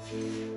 To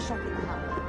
shop at the Hogwats.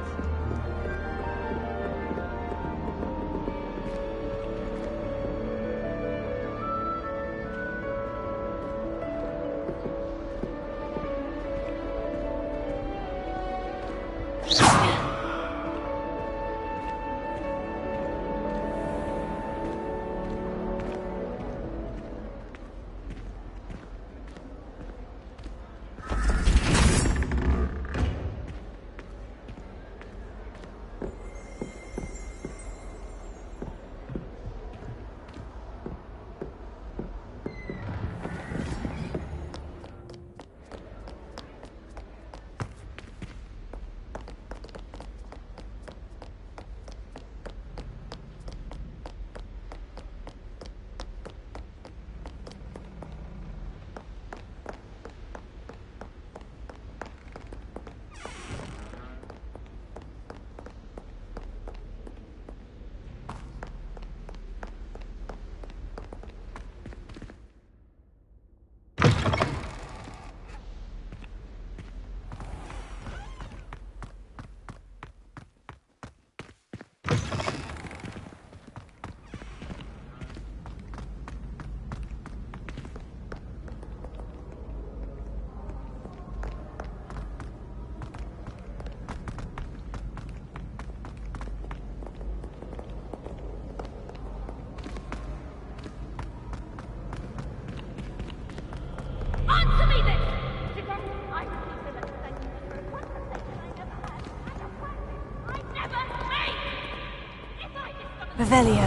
Revelio.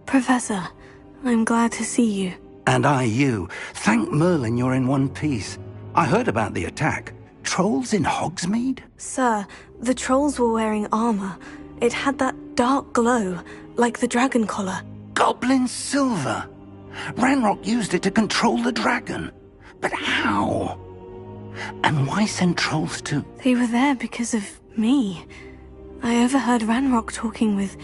Professor, I'm glad to see you. And I you. Thank Merlin you're in one piece. I heard about the attack. Trolls in Hogsmeade? Sir, the trolls were wearing armor. It had that dark glow, like the dragon collar. Goblin silver! Ranrock used it to control the dragon. But how? And why send trolls to... They were there because of me. I overheard Ranrock talking with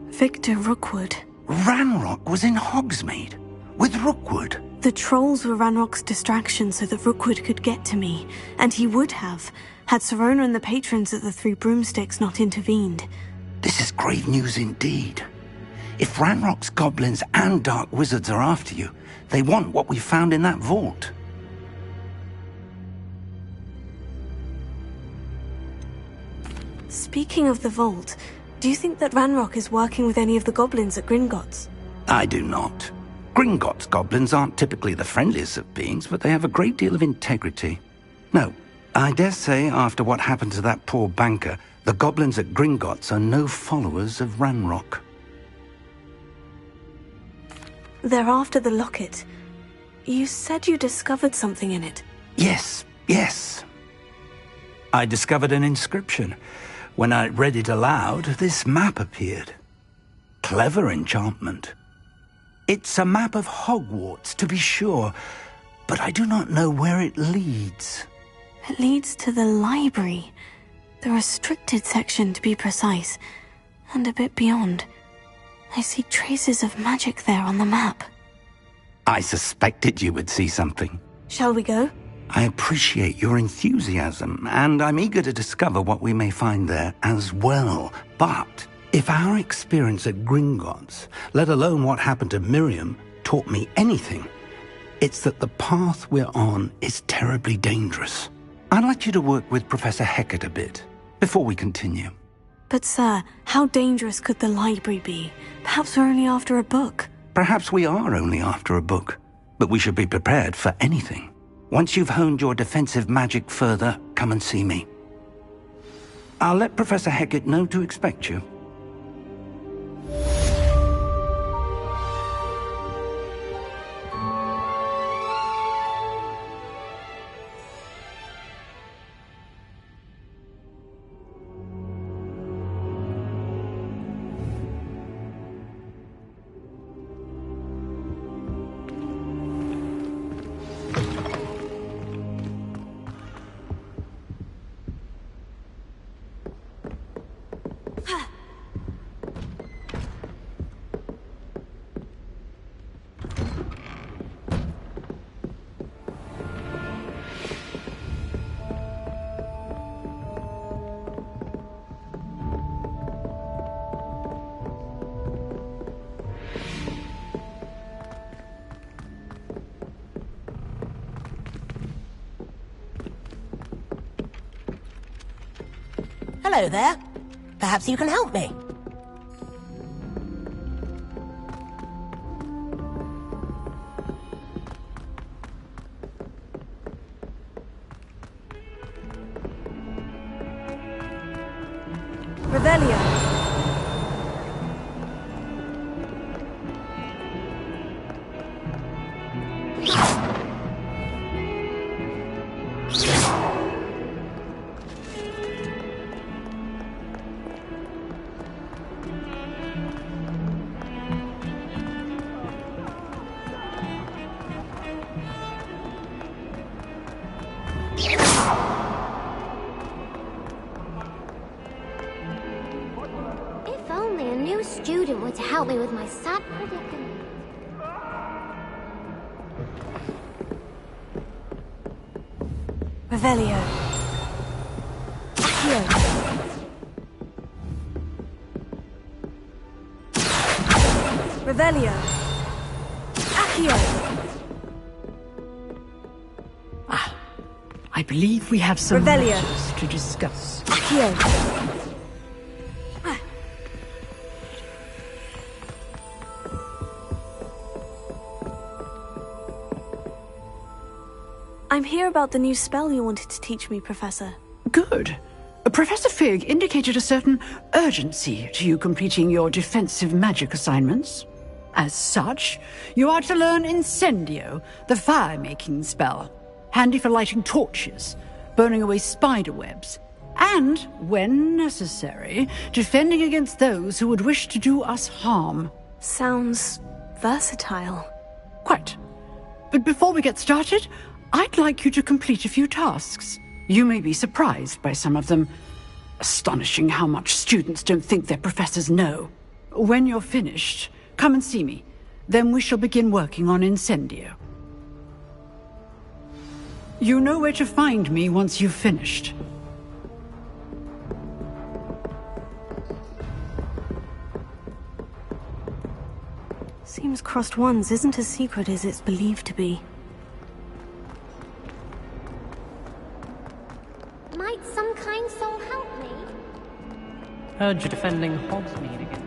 Victor Rookwood. Ranrock was in Hogsmeade? With Rookwood? The trolls were Ranrock's distraction so that Rookwood could get to me. And he would have, had Serona and the patrons at the Three Broomsticks not intervened. This is grave news indeed. If Ranrock's goblins and dark wizards are after you, they want what we found in that vault. Speaking of the vault, do you think that Ranrock is working with any of the goblins at Gringotts? I do not. Gringotts goblins aren't typically the friendliest of beings, but they have a great deal of integrity. No, I dare say after what happened to that poor banker, the goblins at Gringotts are no followers of Ranrock. They're after the locket. You said you discovered something in it. Yes. I discovered an inscription. When I read it aloud, this map appeared. Clever enchantment. It's a map of Hogwarts, to be sure, but I do not know where it leads. It leads to the library. The restricted section, to be precise, and a bit beyond. I see traces of magic there on the map. I suspected you would see something. Shall we go? I appreciate your enthusiasm, and I'm eager to discover what we may find there as well. But if our experience at Gringotts, let alone what happened to Miriam, taught me anything, it's that the path we're on is terribly dangerous. I'd like you to work with Professor Hecat a bit, before we continue. But sir, how dangerous could the library be? Perhaps we're only after a book. Perhaps we are only after a book, but we should be prepared for anything. Once you've honed your defensive magic further, come and see me. I'll let Professor Hecat know to expect you. Hello there. Perhaps you can help me. Revelio. If only a new student were to help me with my sad predicament. Revelio. Accio. Revelio. Accio. I believe we have some Revelio. matters to discuss. Accio. I'm here about the new spell you wanted to teach me, Professor. Good. Professor Fig indicated a certain urgency to you completing your defensive magic assignments. As such, you are to learn Incendio, the fire-making spell, handy for lighting torches, burning away spider webs, and, when necessary, defending against those who would wish to do us harm. Sounds versatile. Quite. But before we get started, I'd like you to complete a few tasks. You may be surprised by some of them. Astonishing how much students don't think their professors know. When you're finished, come and see me. Then we shall begin working on Incendio. You know where to find me once you've finished. Seems Crossed Ones isn't as secret as it's believed to be. Might some kind soul help me? Heard you're defending Hogsmeade against.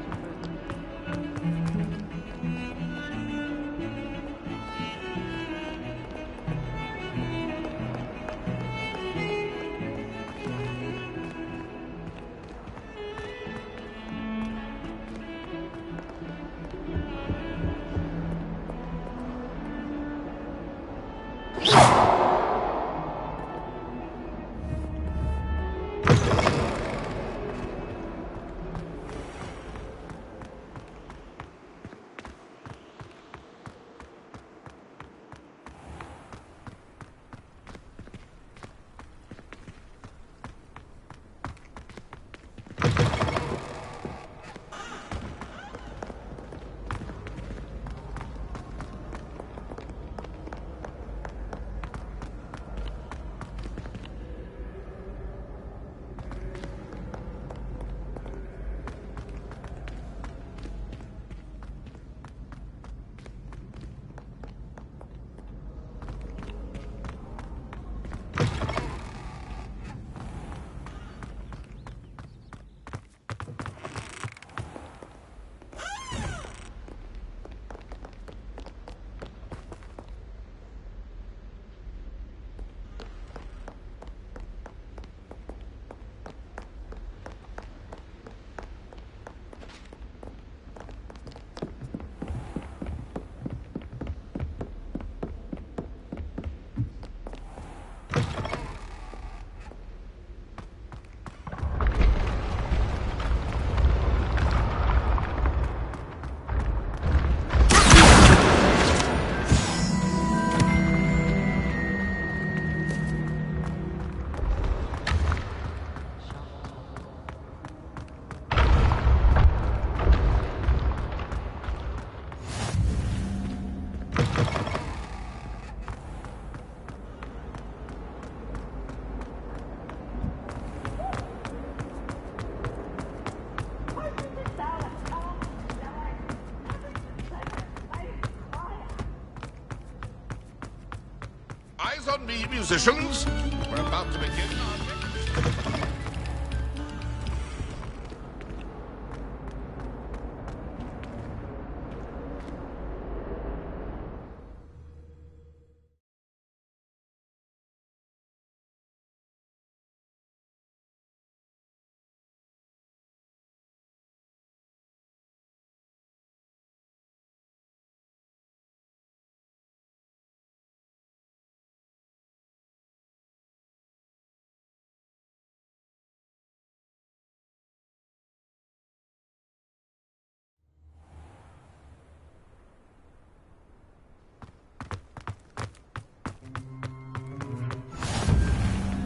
Eyes on me, musicians. We're about to begin.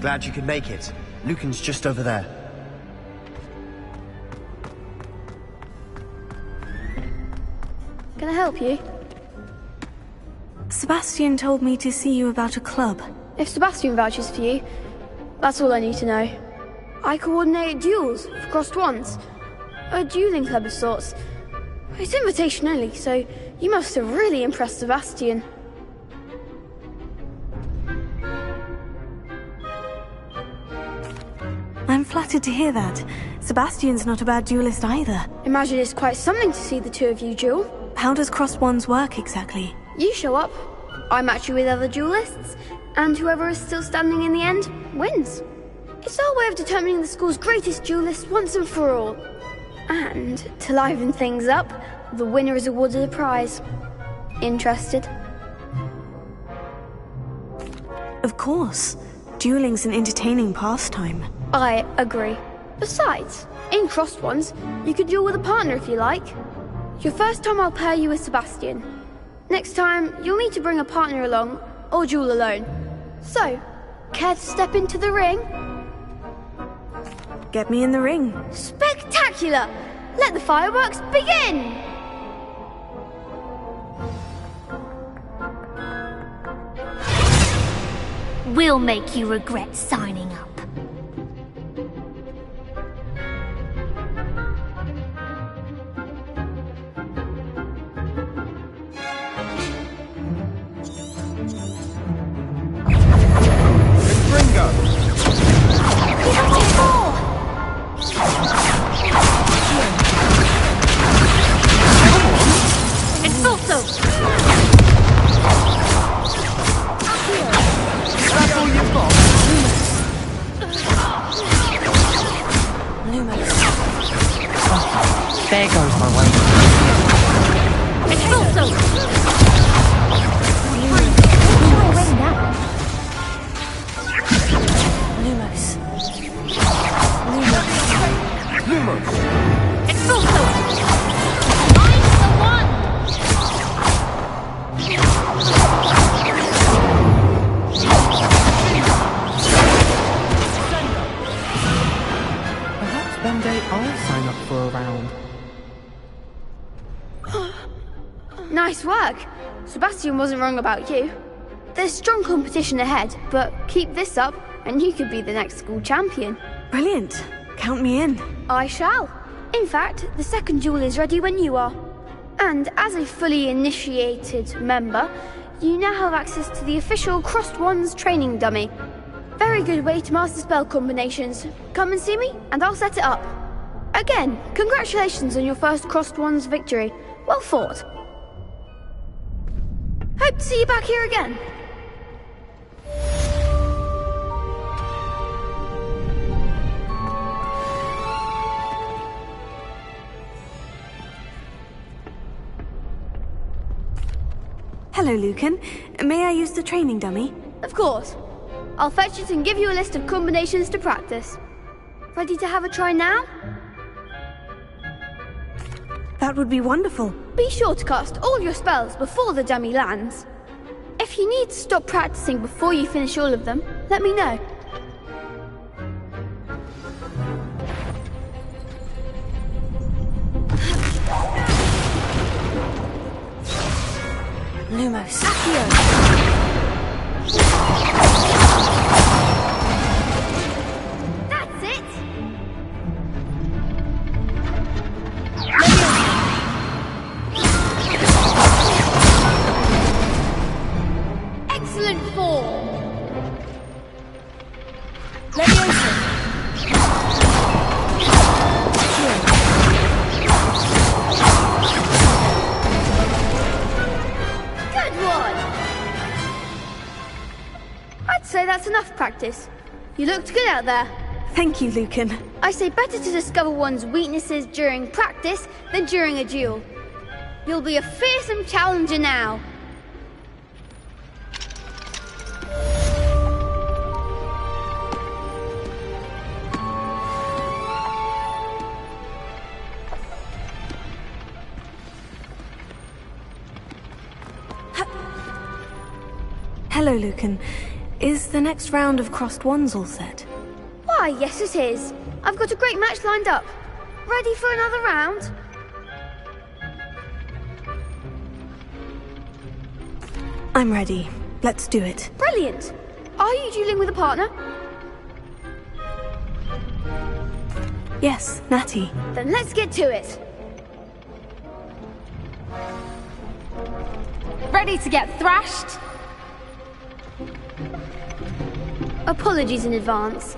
Glad you could make it. Lucan's just over there. Can I help you? Sebastian told me to see you about a club. If Sebastian vouches for you, that's all I need to know. I coordinate duels for Crossed Ones. A dueling club of sorts. It's invitation only, so you must have really impressed Sebastian. I'm flattered to hear that. Sebastian's not a bad duelist either. Imagine it's quite something to see the two of you duel. How does Crossed Ones work exactly? You show up, I match you with other duelists, and whoever is still standing in the end wins. It's our way of determining the school's greatest duelist once and for all. And, to liven things up, the winner is awarded a prize. Interested? Of course. Dueling's an entertaining pastime. I agree. Besides, in Crossed Ones, you could duel with a partner if you like. Your first time I'll pair you with Sebastian. Next time, you'll need to bring a partner along, or duel alone. So, care to step into the ring? Get me in the ring. Spectacular! Let the fireworks begin! We'll make you regret signing up. There goes my way. Expulso! Lumos. Expulso! I'm the one! Perhaps one day I'll sign up for a round. Nice work. Sebastian wasn't wrong about you. There's strong competition ahead, but keep this up and you could be the next school champion. Brilliant. Count me in. I shall. In fact, the second duel is ready when you are. And as a fully initiated member, you now have access to the official Crossed Ones training dummy. Very good way to master spell combinations. Come and see me and I'll set it up. Again, congratulations on your first Crossed Ones victory. Well fought. Hope to see you back here again. Hello, Lucan. May I use the training dummy? Of course. I'll fetch it and give you a list of combinations to practice. Ready to have a try now? That would be wonderful. Be sure to cast all your spells before the dummy lands. If you need to stop practicing before you finish all of them, let me know. Lumos. That's it! Excellent form! Good one! I'd say that's enough practice. You looked good out there. Thank you, Lucan. I say better to discover one's weaknesses during practice than during a duel. You'll be a fearsome challenger now. Hello, Lucan. Is the next round of Crossed Ones all set? Why, yes it is. I've got a great match lined up. Ready for another round? I'm ready. Let's do it. Brilliant! Are you dueling with a partner? Yes, Natty. Then let's get to it. Ready to get thrashed? Apologies in advance.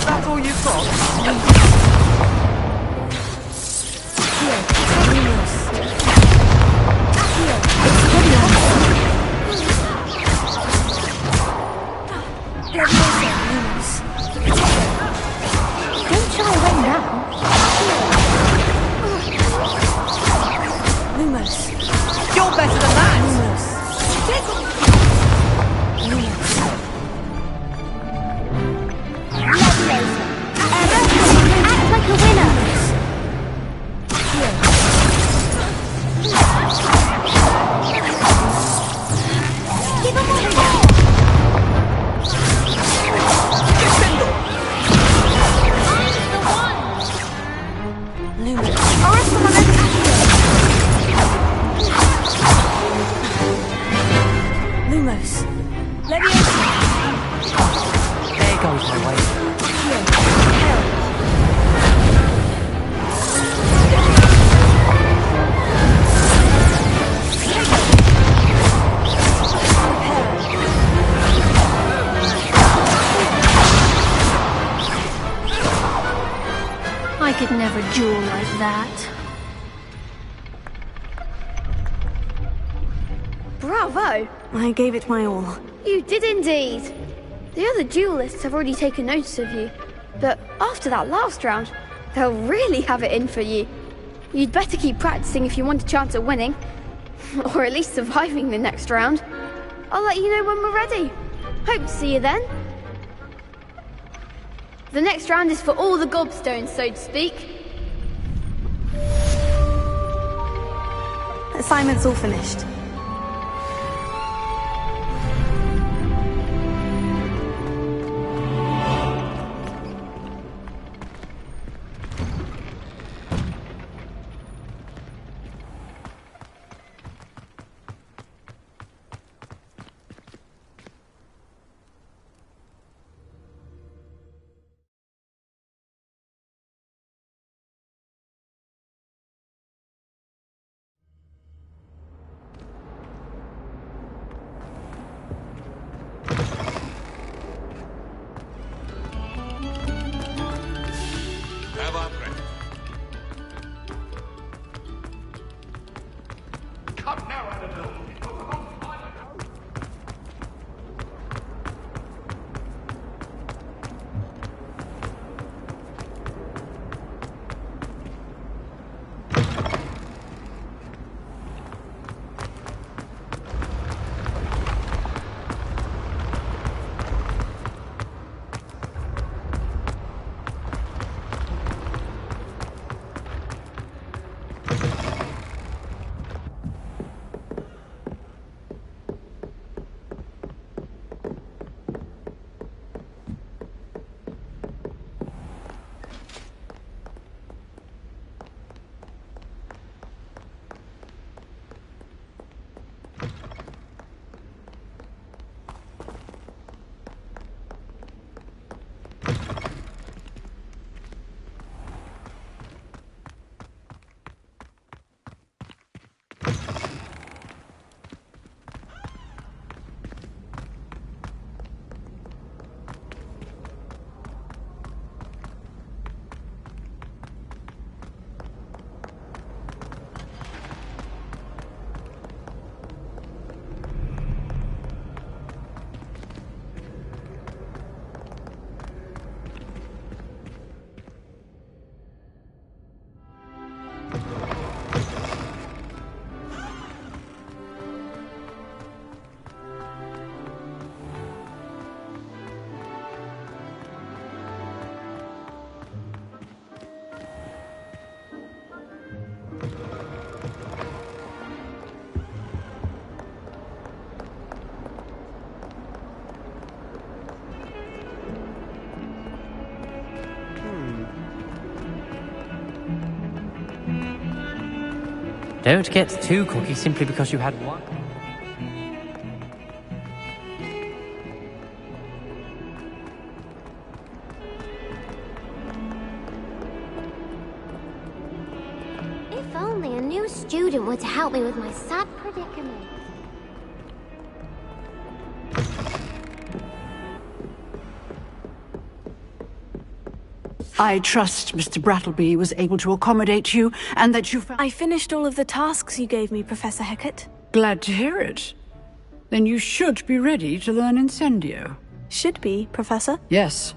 That's all you've got? Here, close. Let me... There goes my way. I could never duel like that. Bravo! I gave it my all. You did indeed. The other duelists have already taken notice of you, but after that last round, they'll really have it in for you. You'd better keep practicing if you want a chance at winning, or at least surviving the next round. I'll let you know when we're ready. Hope to see you then. The next round is for all the gobstones, so to speak. Assignment's all finished. Have upgrade. Come now, Annabelle. It was a long time ago. Don't get too cocky simply because you had one. If only a new student were to help me with my sad predicament. I trust Mr. Brattleby was able to accommodate you, and that you found... I finished all of the tasks you gave me, Professor Hecat. Glad to hear it. Then you should be ready to learn Incendio. Should be, Professor. Yes.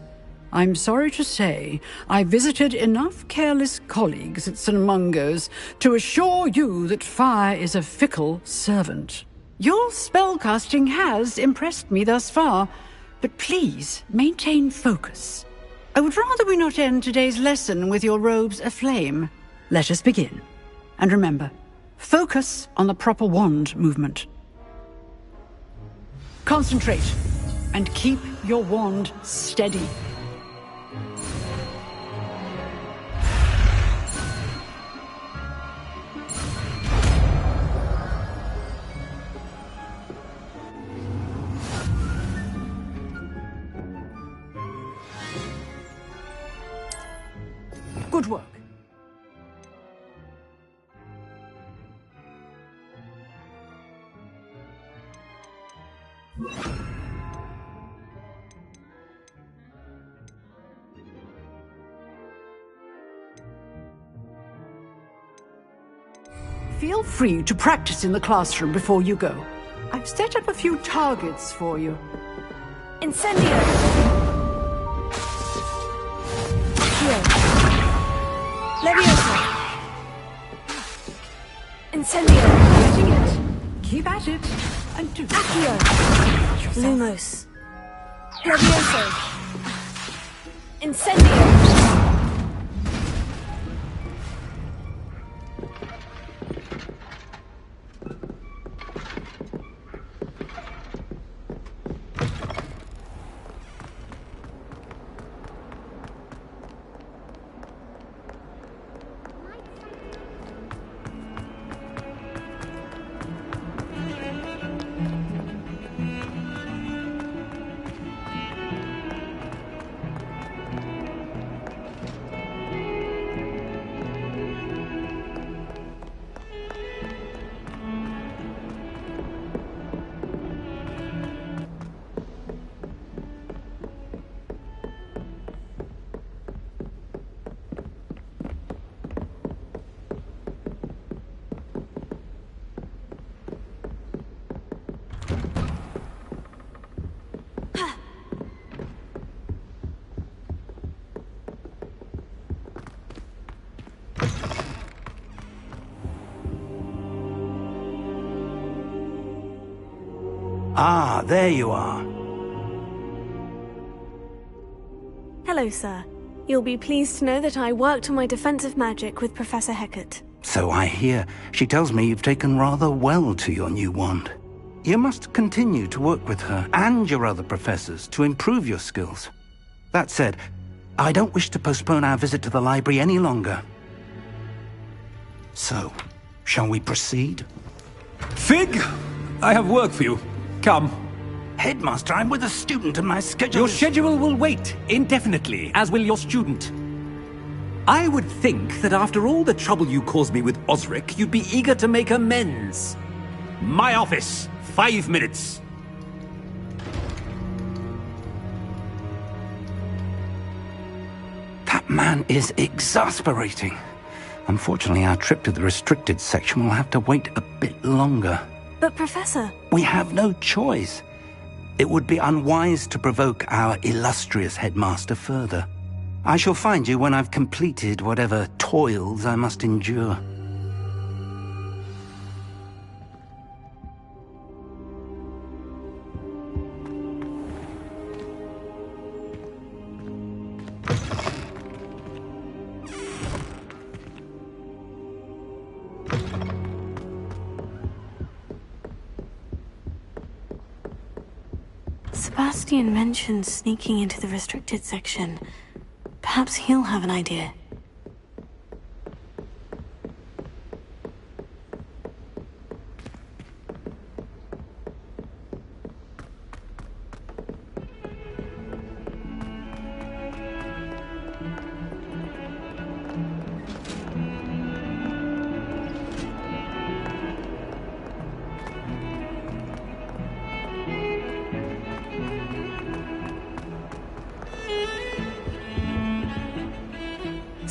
I'm sorry to say, I visited enough careless colleagues at St. Mungo's to assure you that fire is a fickle servant. Your spellcasting has impressed me thus far, but please maintain focus. I would rather we not end today's lesson with your robes aflame. Let us begin. And remember, focus on the proper wand movement. Concentrate, and keep your wand steady. Good work. Feel free to practice in the classroom before you go. I've set up a few targets for you. Incendio! Accio! Leviosa! Incendio! Getting it. Keep at it. And do Accio! Lumos! Levioso! Incendio! Ah, there you are. Hello, sir. You'll be pleased to know that I worked on my defensive magic with Professor Hecat. So I hear. She tells me you've taken rather well to your new wand. You must continue to work with her and your other professors to improve your skills. That said, I don't wish to postpone our visit to the library any longer. So, shall we proceed? Fig, I have work for you. Come. Headmaster, I'm with a student and my schedule Your schedule will wait indefinitely, as will your student. I would think that after all the trouble you caused me with Osric, you'd be eager to make amends. My office, 5 minutes. That man is exasperating. Unfortunately, our trip to the restricted section will have to wait a bit longer. But, Professor... We have no choice. It would be unwise to provoke our illustrious headmaster further. I shall find you when I've completed whatever toils I must endure. Sebastian mentioned sneaking into the restricted section. Perhaps he'll have an idea.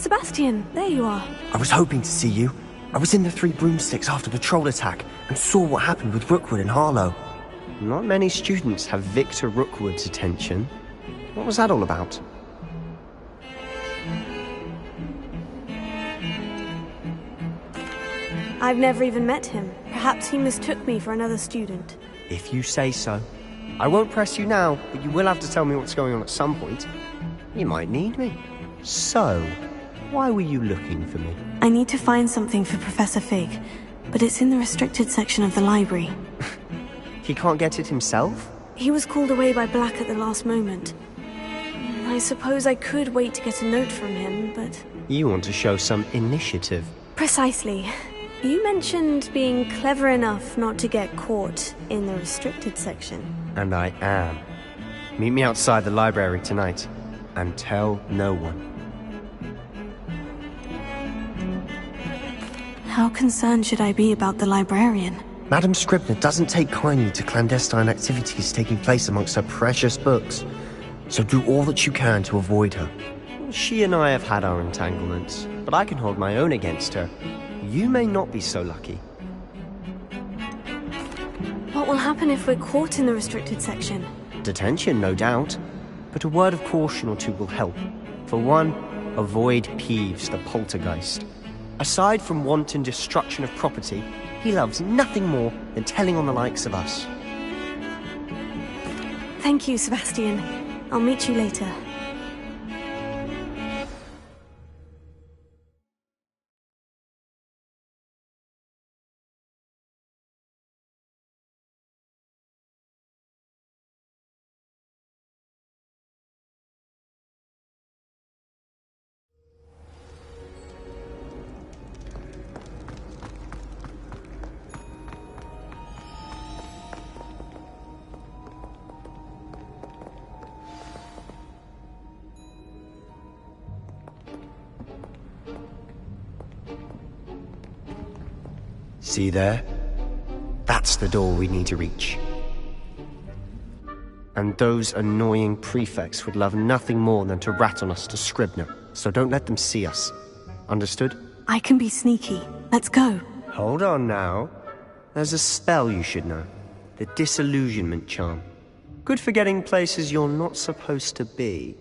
Sebastian, there you are. I was hoping to see you. I was in the Three Broomsticks after the troll attack and saw what happened with Rookwood and Harlow. Not many students have Victor Rookwood's attention. What was that all about? I've never even met him. Perhaps he mistook me for another student. If you say so. I won't press you now, but you will have to tell me what's going on at some point. You might need me. So, why were you looking for me? I need to find something for Professor Fig, but it's in the restricted section of the library. He can't get it himself? He was called away by Black at the last moment. I suppose I could wait to get a note from him, but... You want to show some initiative. Precisely. You mentioned being clever enough not to get caught in the restricted section. And I am. Meet me outside the library tonight, and tell no one. How concerned should I be about the librarian? Madam Scribner doesn't take kindly to clandestine activities taking place amongst her precious books, so do all that you can to avoid her. She and I have had our entanglements, but I can hold my own against her. You may not be so lucky. What will happen if we're caught in the restricted section? Detention, no doubt, but a word of caution or two will help. For one, avoid Peeves, the poltergeist. Aside from wanton destruction of property, he loves nothing more than telling on the likes of us. Thank you, Sebastian. I'll meet you later. See there? That's the door we need to reach. And those annoying prefects would love nothing more than to rat on us to Scribner, so don't let them see us. Understood? I can be sneaky. Let's go. Hold on now. There's a spell you should know. The Disillusionment Charm. Good for getting places you're not supposed to be.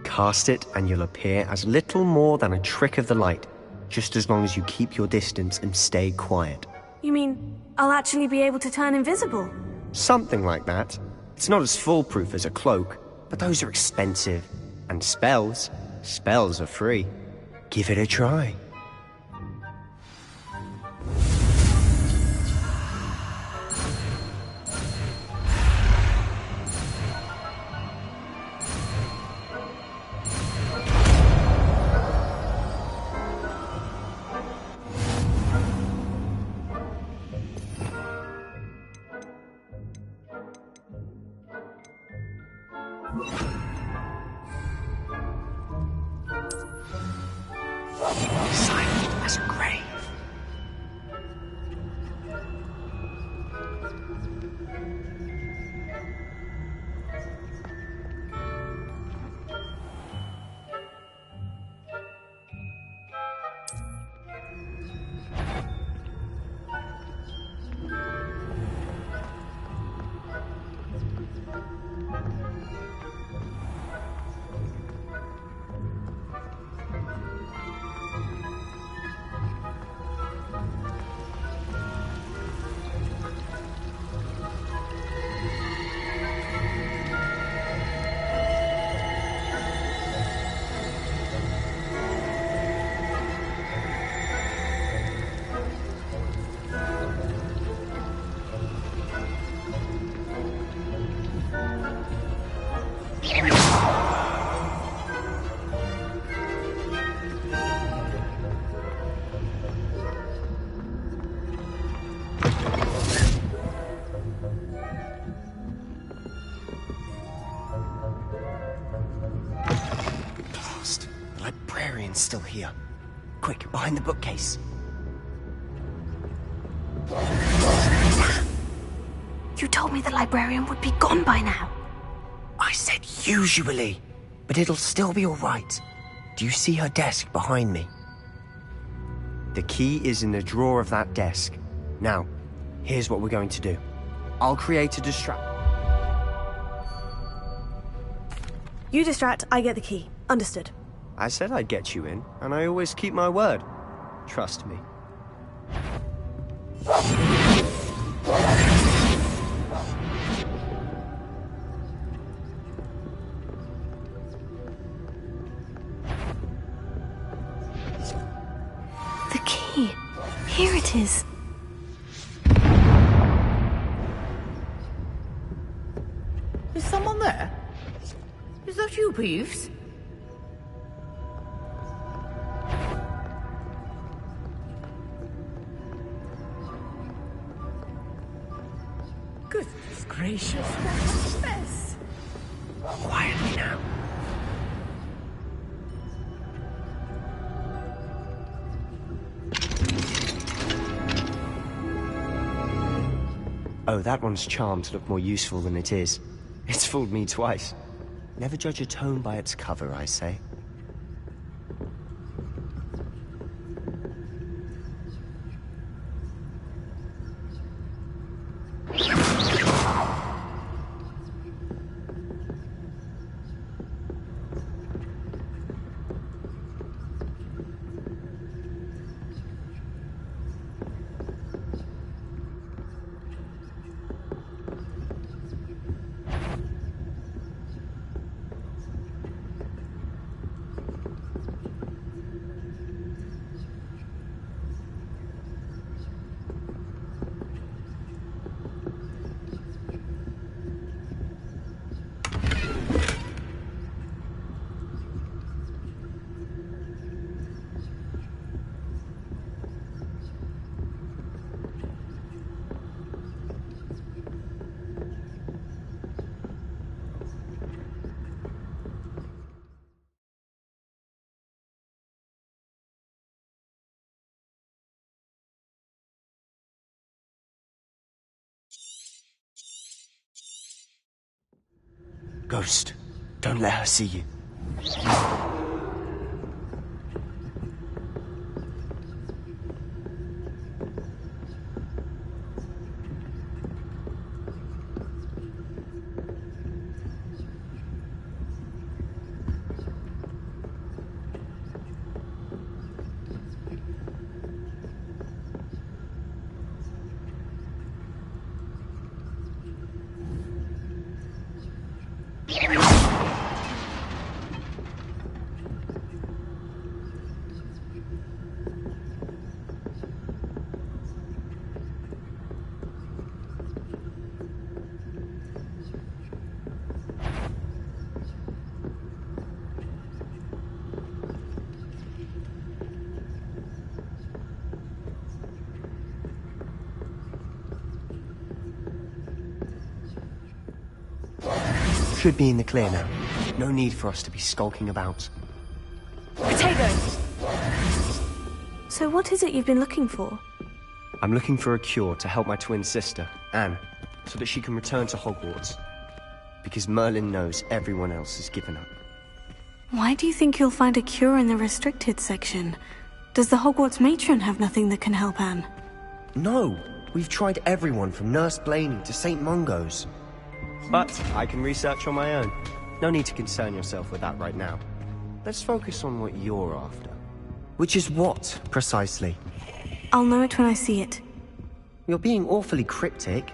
Cast it and you'll appear as little more than a trick of the light, just as long as you keep your distance and stay quiet. You mean I'll actually be able to turn invisible? Something like that. It's not as foolproof as a cloak, but those are expensive. And spells are free. Give it a try. Silent as a grave. Still here. Quick, behind the bookcase. You told me the librarian would be gone by now. I said usually, but it'll still be all right. Do you see her desk behind me? The key is in the drawer of that desk. Now, here's what we're going to do. I'll create a distract. You distract, I get the key. Understood. I said I'd get you in, and I always keep my word. Trust me. The key. Here it is. Is someone there? Is that you, Peeves? Goodness gracious, what's this? Quietly now. Oh, that one's charmed to look more useful than it is. It's fooled me twice. Never judge a tone by its cover, I say. Ghost, don't let her see you. Should be in the clear now. No need for us to be skulking about. Potato! So what is it you've been looking for? I'm looking for a cure to help my twin sister, Anne, so that she can return to Hogwarts. Because Merlin knows everyone else has given up. Why do you think you'll find a cure in the restricted section? Does the Hogwarts matron have nothing that can help Anne? No! We've tried everyone from Nurse Blaney to St. Mungo's. But I can research on my own. No need to concern yourself with that right now. Let's focus on what you're after. Which is what, precisely? I'll know it when I see it. You're being awfully cryptic.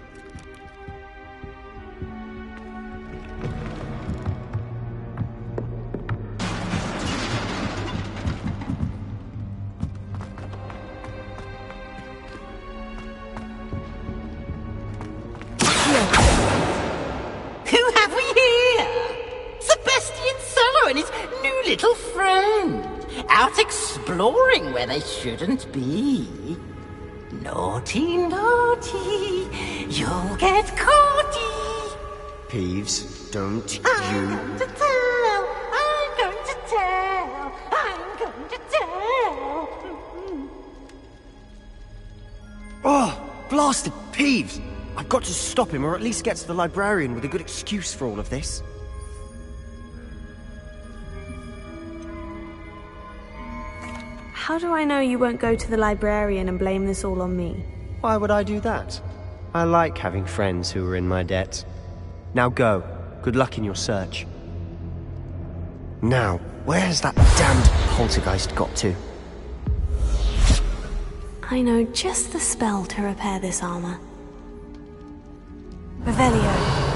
Little friend, out exploring where they shouldn't be. Naughty, naughty, you'll get caughty. Peeves, don't I'm going to tell, I'm going to tell, I'm going to tell. Oh, blasted Peeves! I've got to stop him, or at least get to the librarian with a good excuse for all of this. How do I know you won't go to the librarian and blame this all on me? Why would I do that? I like having friends who are in my debt. Now go. Good luck in your search. Now, where's that damned poltergeist got to? I know just the spell to repair this armor. Revelio.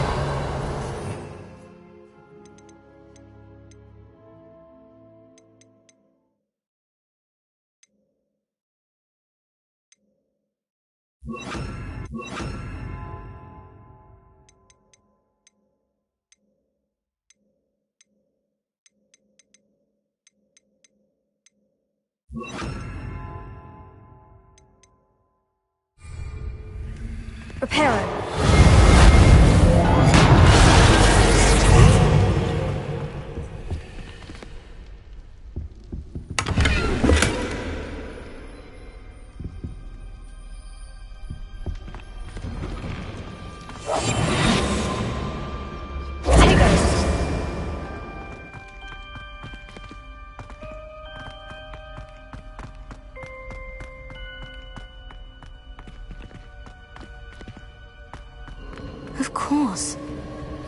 Reparo. course.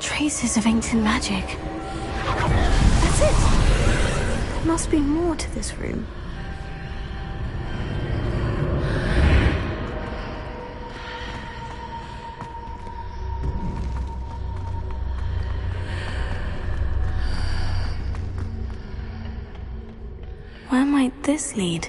Traces of ancient magic. That's it. There must be more to this room. Where might this lead?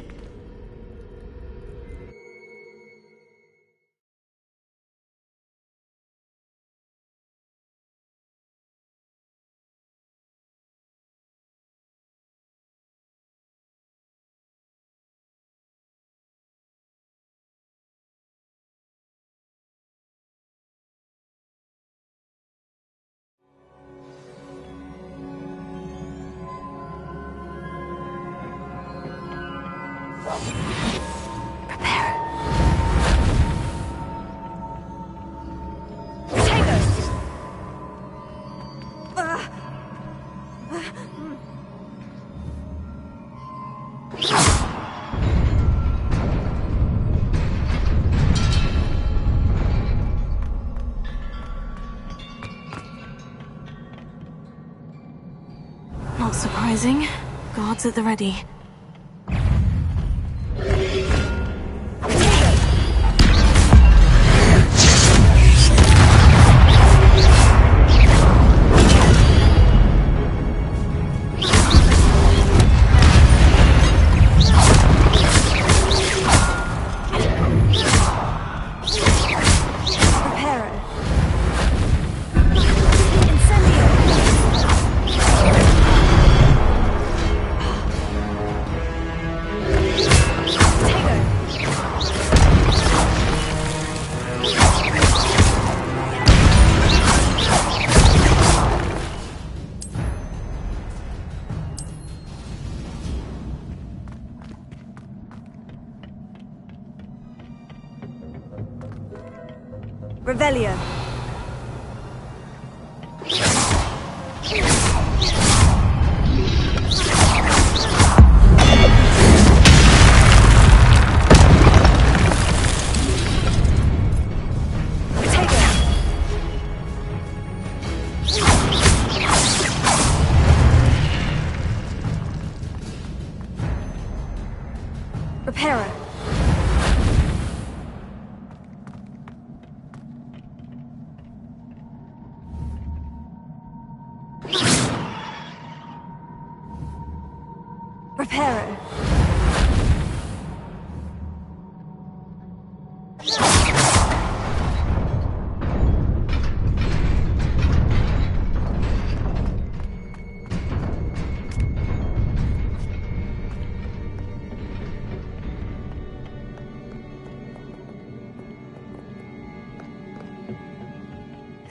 Not surprising. Guards at the ready. Revelio. Reparo. Reparo.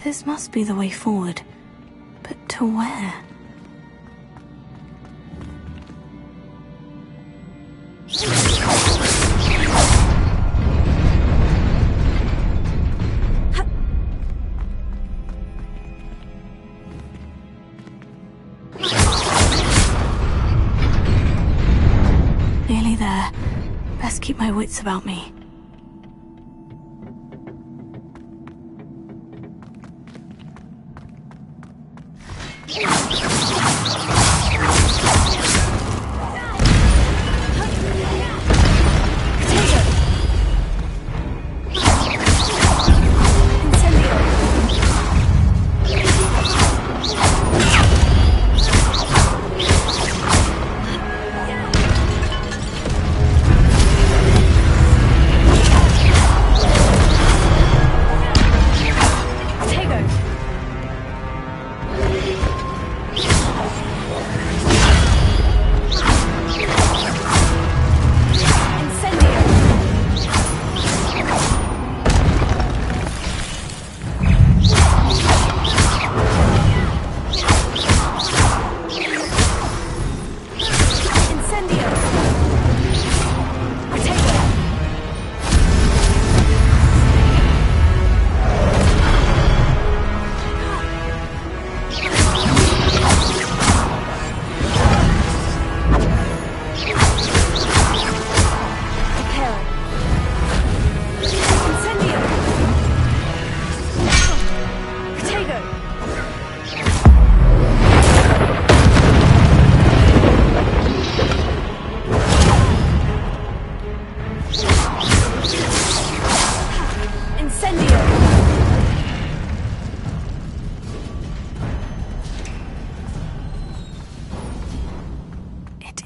This must be the way forward. But to where? Nearly there. Best keep my wits about me.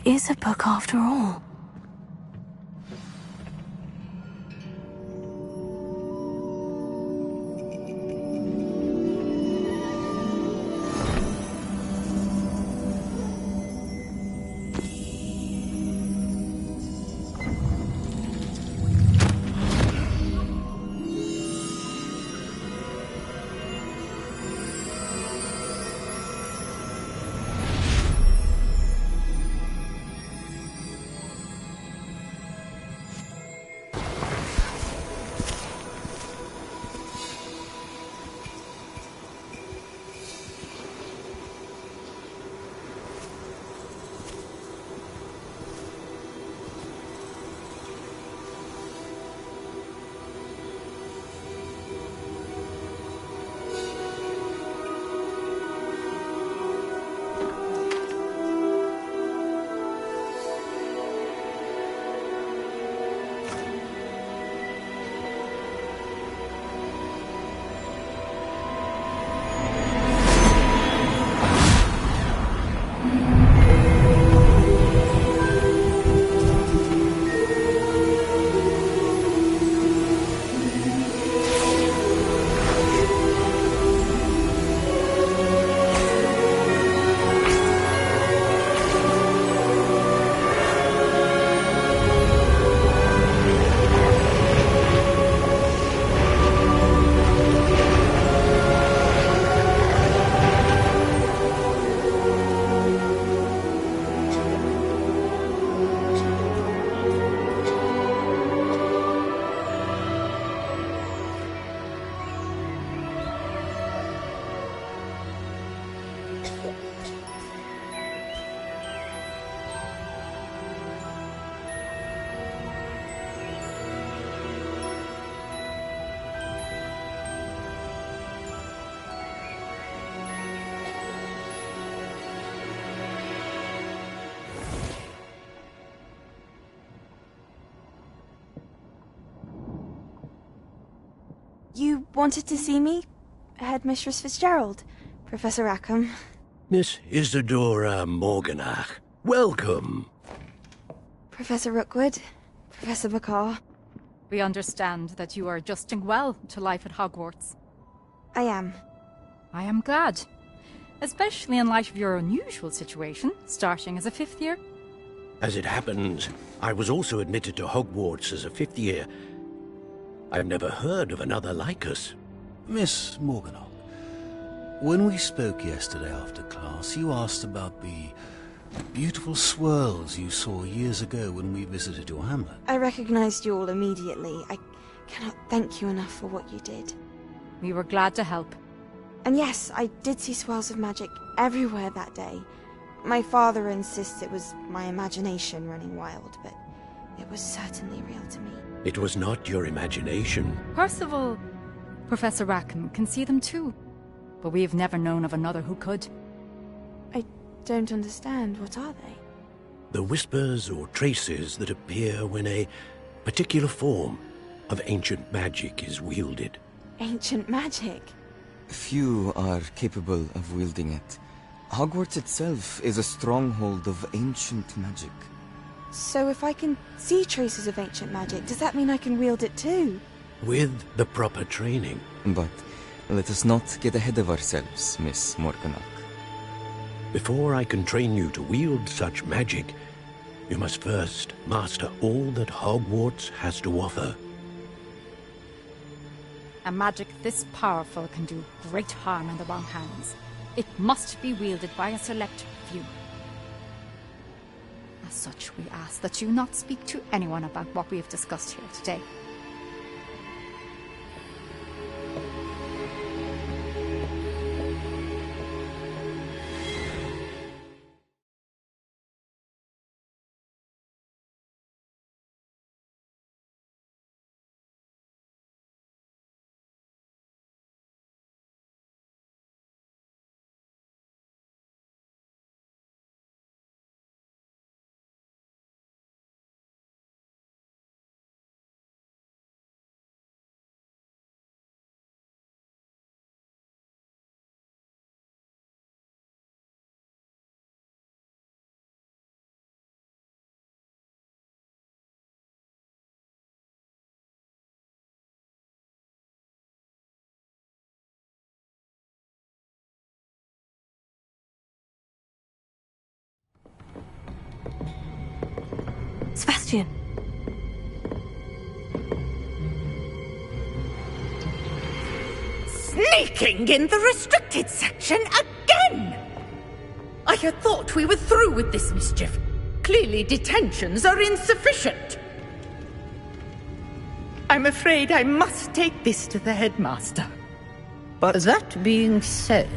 is a book after all. You wanted to see me? Headmistress Fitzgerald? Professor Rackham? Miss Isadora Morganach, welcome. Professor Rookwood? Professor McCaw? We understand that you are adjusting well to life at Hogwarts. I am. I am glad. Especially in light of your unusual situation, starting as a 5th year. As it happens, I was also admitted to Hogwarts as a 5th year. I've never heard of another like us. Miss Morganach, when we spoke yesterday after class, you asked about the beautiful swirls you saw years ago when we visited your hamlet. I recognized you all immediately. I cannot thank you enough for what you did. We were glad to help. And yes, I did see swirls of magic everywhere that day. My father insists it was my imagination running wild, but it was certainly real to me. It was not your imagination. Percival, Professor Rackham can see them too. But we have never known of another who could. I don't understand. What are they? The whispers or traces that appear when a particular form of ancient magic is wielded. Ancient magic? Few are capable of wielding it. Hogwarts itself is a stronghold of ancient magic. So if I can see traces of ancient magic, does that mean I can wield it too? With the proper training. But let us not get ahead of ourselves, Miss Morganach. Before I can train you to wield such magic, you must first master all that Hogwarts has to offer. A magic this powerful can do great harm in the wrong hands. It must be wielded by a select few. As such, we ask that you not speak to anyone about what we have discussed here today. Sebastian. Sneaking in the restricted section again! I had thought we were through with this mischief. Clearly detentions are insufficient. I'm afraid I must take this to the headmaster. But that being said,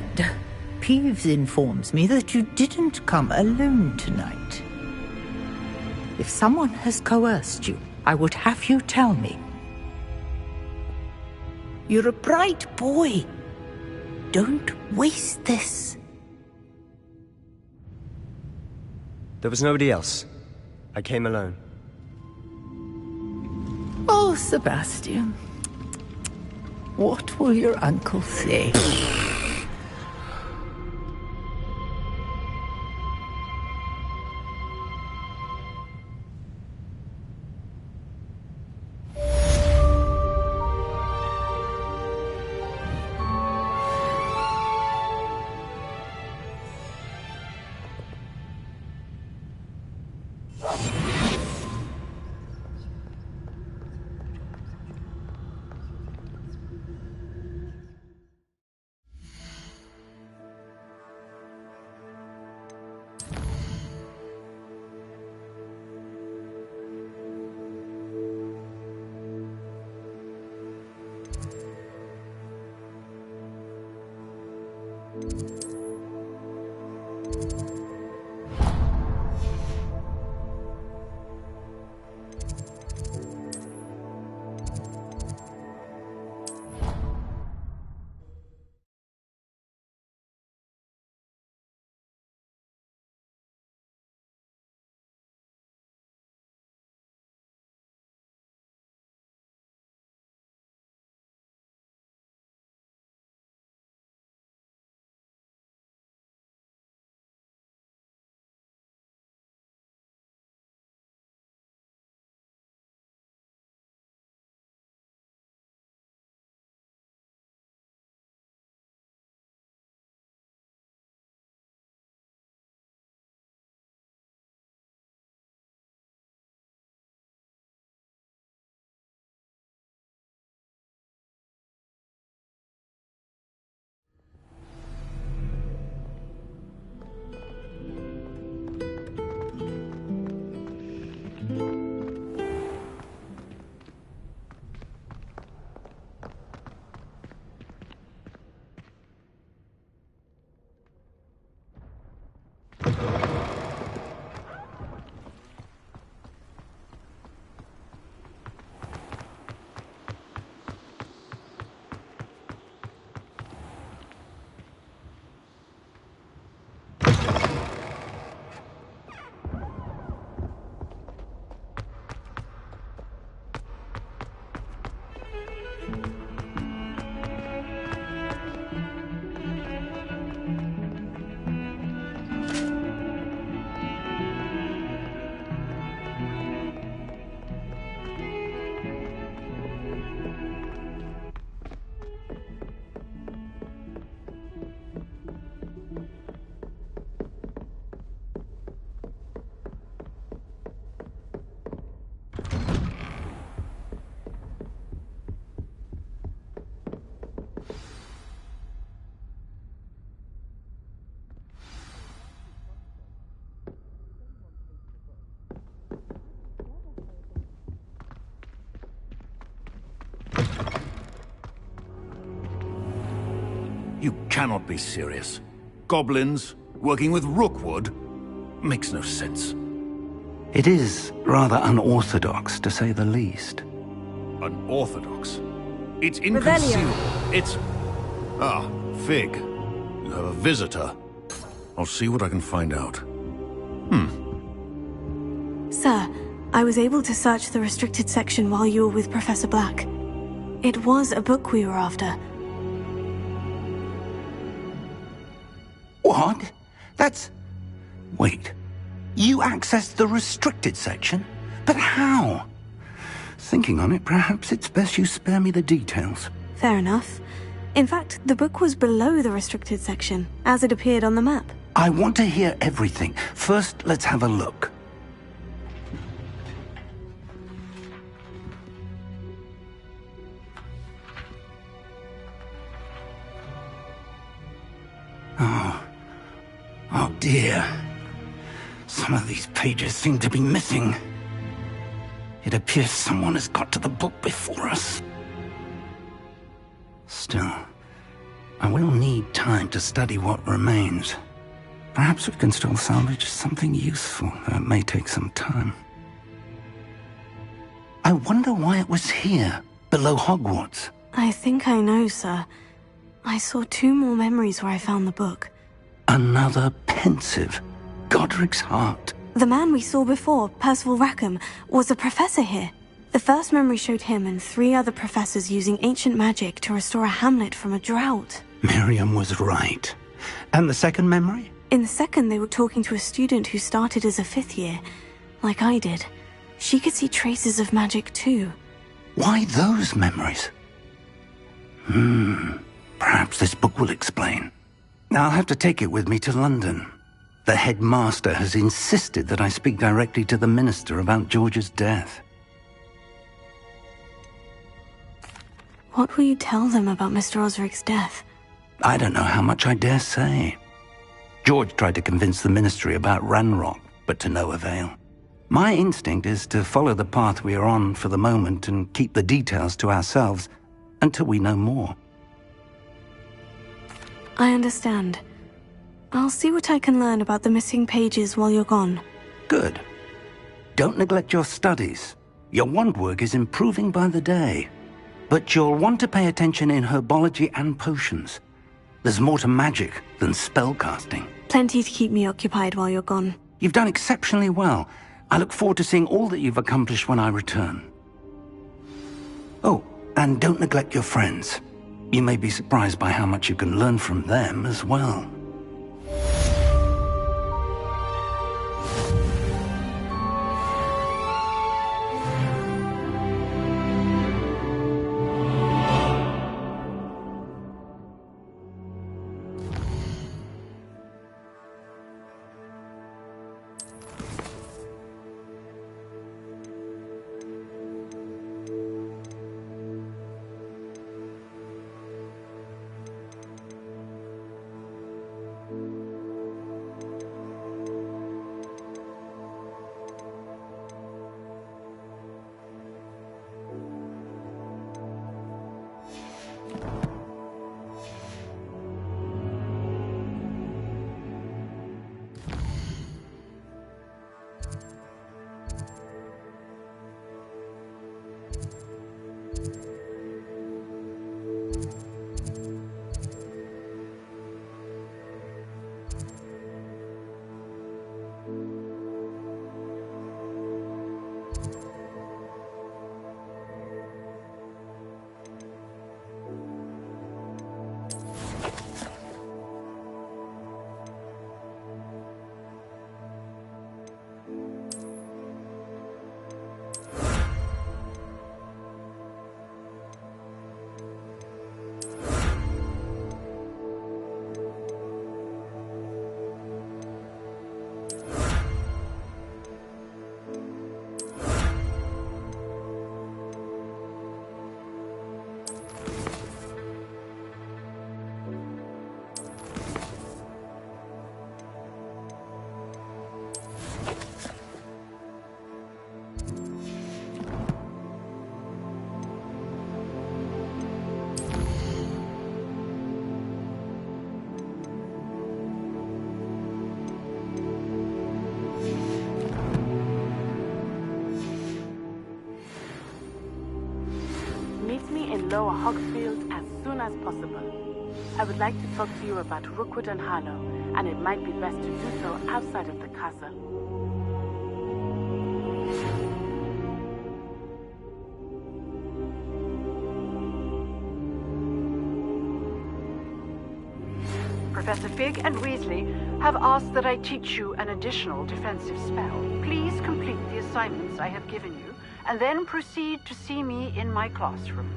Peeves informs me that you didn't come alone tonight. If someone has coerced you, I would have you tell me. You're a bright boy. Don't waste this. there was nobody else. I came alone. Oh, Sebastian. What will your uncle say? You cannot be serious. Goblins working with Rookwood makes no sense. It is rather unorthodox, to say the least. Unorthodox? It's inconceivable. It's... Ah, Fig. You have a visitor. I'll see what I can find out. Sir, I was able to search the restricted section while you were with Professor Black. It was a book we were after. What? That's... Wait. You accessed the restricted section? But how? Thinking on it, perhaps it's best you spare me the details. Fair enough. In fact, the book was below the restricted section, as it appeared on the map. I want to hear everything. First, let's have a look. Oh dear. Some of these pages seem to be missing. It appears someone has got to the book before us. Still, I will need time to study what remains. Perhaps we can still salvage something useful, though it may take some time. I wonder why it was here, below Hogwarts. I think I know, sir. I saw 2 more memories where I found the book. Another pensive. Godric's heart. The man we saw before, Percival Rackham, was a professor here. The first memory showed him and 3 other professors using ancient magic to restore a hamlet from a drought. Miriam was right. And the second memory? In the second, they were talking to a student who started as a 5th year, like I did. She could see traces of magic too. Why those memories? Perhaps this book will explain. I'll have to take it with me to London. The headmaster has insisted that I speak directly to the minister about George's death. What will you tell them about Mr. Osric's death? I don't know how much I dare say. George tried to convince the ministry about Ranrock, but to no avail. My instinct is to follow the path we are on for the moment and keep the details to ourselves until we know more. I understand. I'll see what I can learn about the missing pages while you're gone. Good. Don't neglect your studies. Your wand work is improving by the day. But you'll want to pay attention in herbology and potions. There's more to magic than spellcasting. Plenty to keep me occupied while you're gone. You've done exceptionally well. I look forward to seeing all that you've accomplished when I return. Oh, and don't neglect your friends. You may be surprised by how much you can learn from them as well. Lower Hogsfield as soon as possible. I would like to talk to you about Rookwood and Harlow, and it might be best to do so outside of the castle. Professor Fig and Weasley have asked that I teach you an additional defensive spell. Please complete the assignments I have given you, and then proceed to see me in my classroom.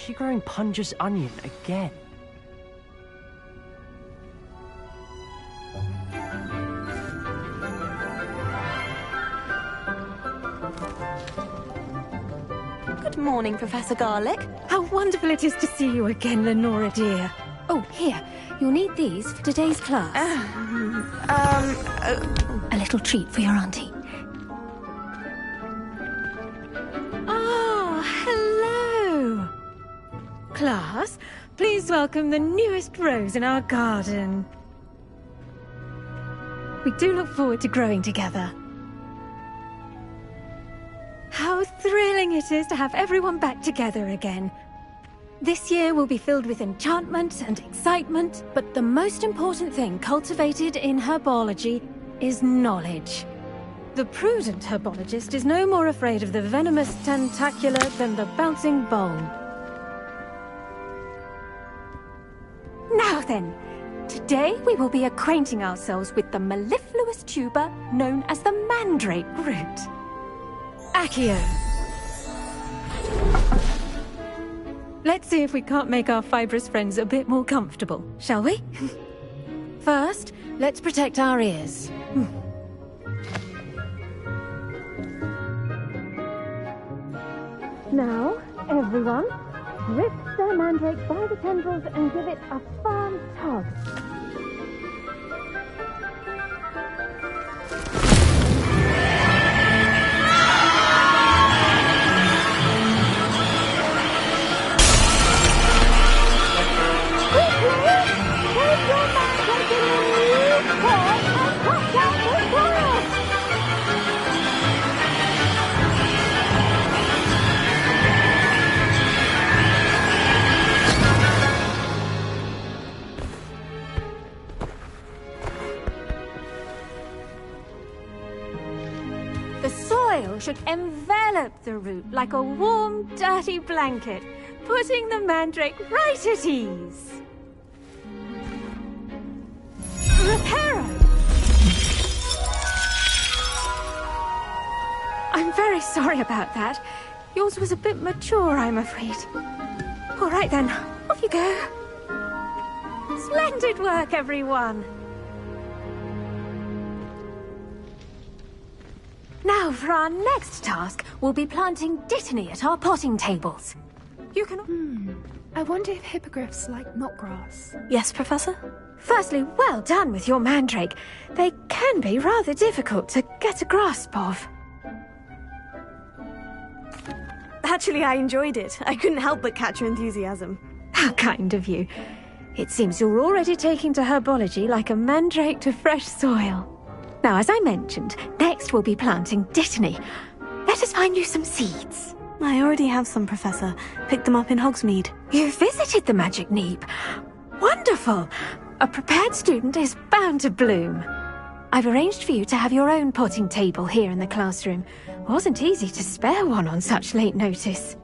she growing Punja's onion again? Good morning, Professor Garlic. How wonderful it is to see you again, Lenora dear. Oh, here. You'll need these for today's class. A little treat for your auntie. Ah, hello. Class, please welcome the newest rose in our garden. We do look forward to growing together. How thrilling it is to have everyone back together again. This year will be filled with enchantment and excitement, but the most important thing cultivated in herbology is knowledge. The prudent herbologist is no more afraid of the venomous tentacula than the bouncing bowl. Now then, today we will be acquainting ourselves with the mellifluous tuber known as the mandrake root. Accio. Let's see if we can't make our fibrous friends a bit more comfortable, shall we? First, let's protect our ears. Now, everyone, grip the mandrake by the tendrils and give it a firm tug. The soil should envelop the root like a warm, dirty blanket, putting the mandrake right at ease. Reparo! I'm very sorry about that. Yours was a bit mature, I'm afraid. All right then, off you go. Splendid work, everyone. Now, for our next task, we'll be planting dittany at our potting tables. You can... I wonder if hippogriffs like knotgrass. Yes, Professor? Firstly, well done with your mandrake. They can be rather difficult to get a grasp of. Actually, I enjoyed it. I couldn't help but catch your enthusiasm. How kind of you. It seems you're already taking to herbology like a mandrake to fresh soil. Now, as I mentioned, next we'll be planting dittany. Let us find you some seeds. I already have some, Professor. Picked them up in Hogsmeade. You visited the Magic Neep. Wonderful! A prepared student is bound to bloom. I've arranged for you to have your own potting table here in the classroom. Wasn't easy to spare one on such late notice.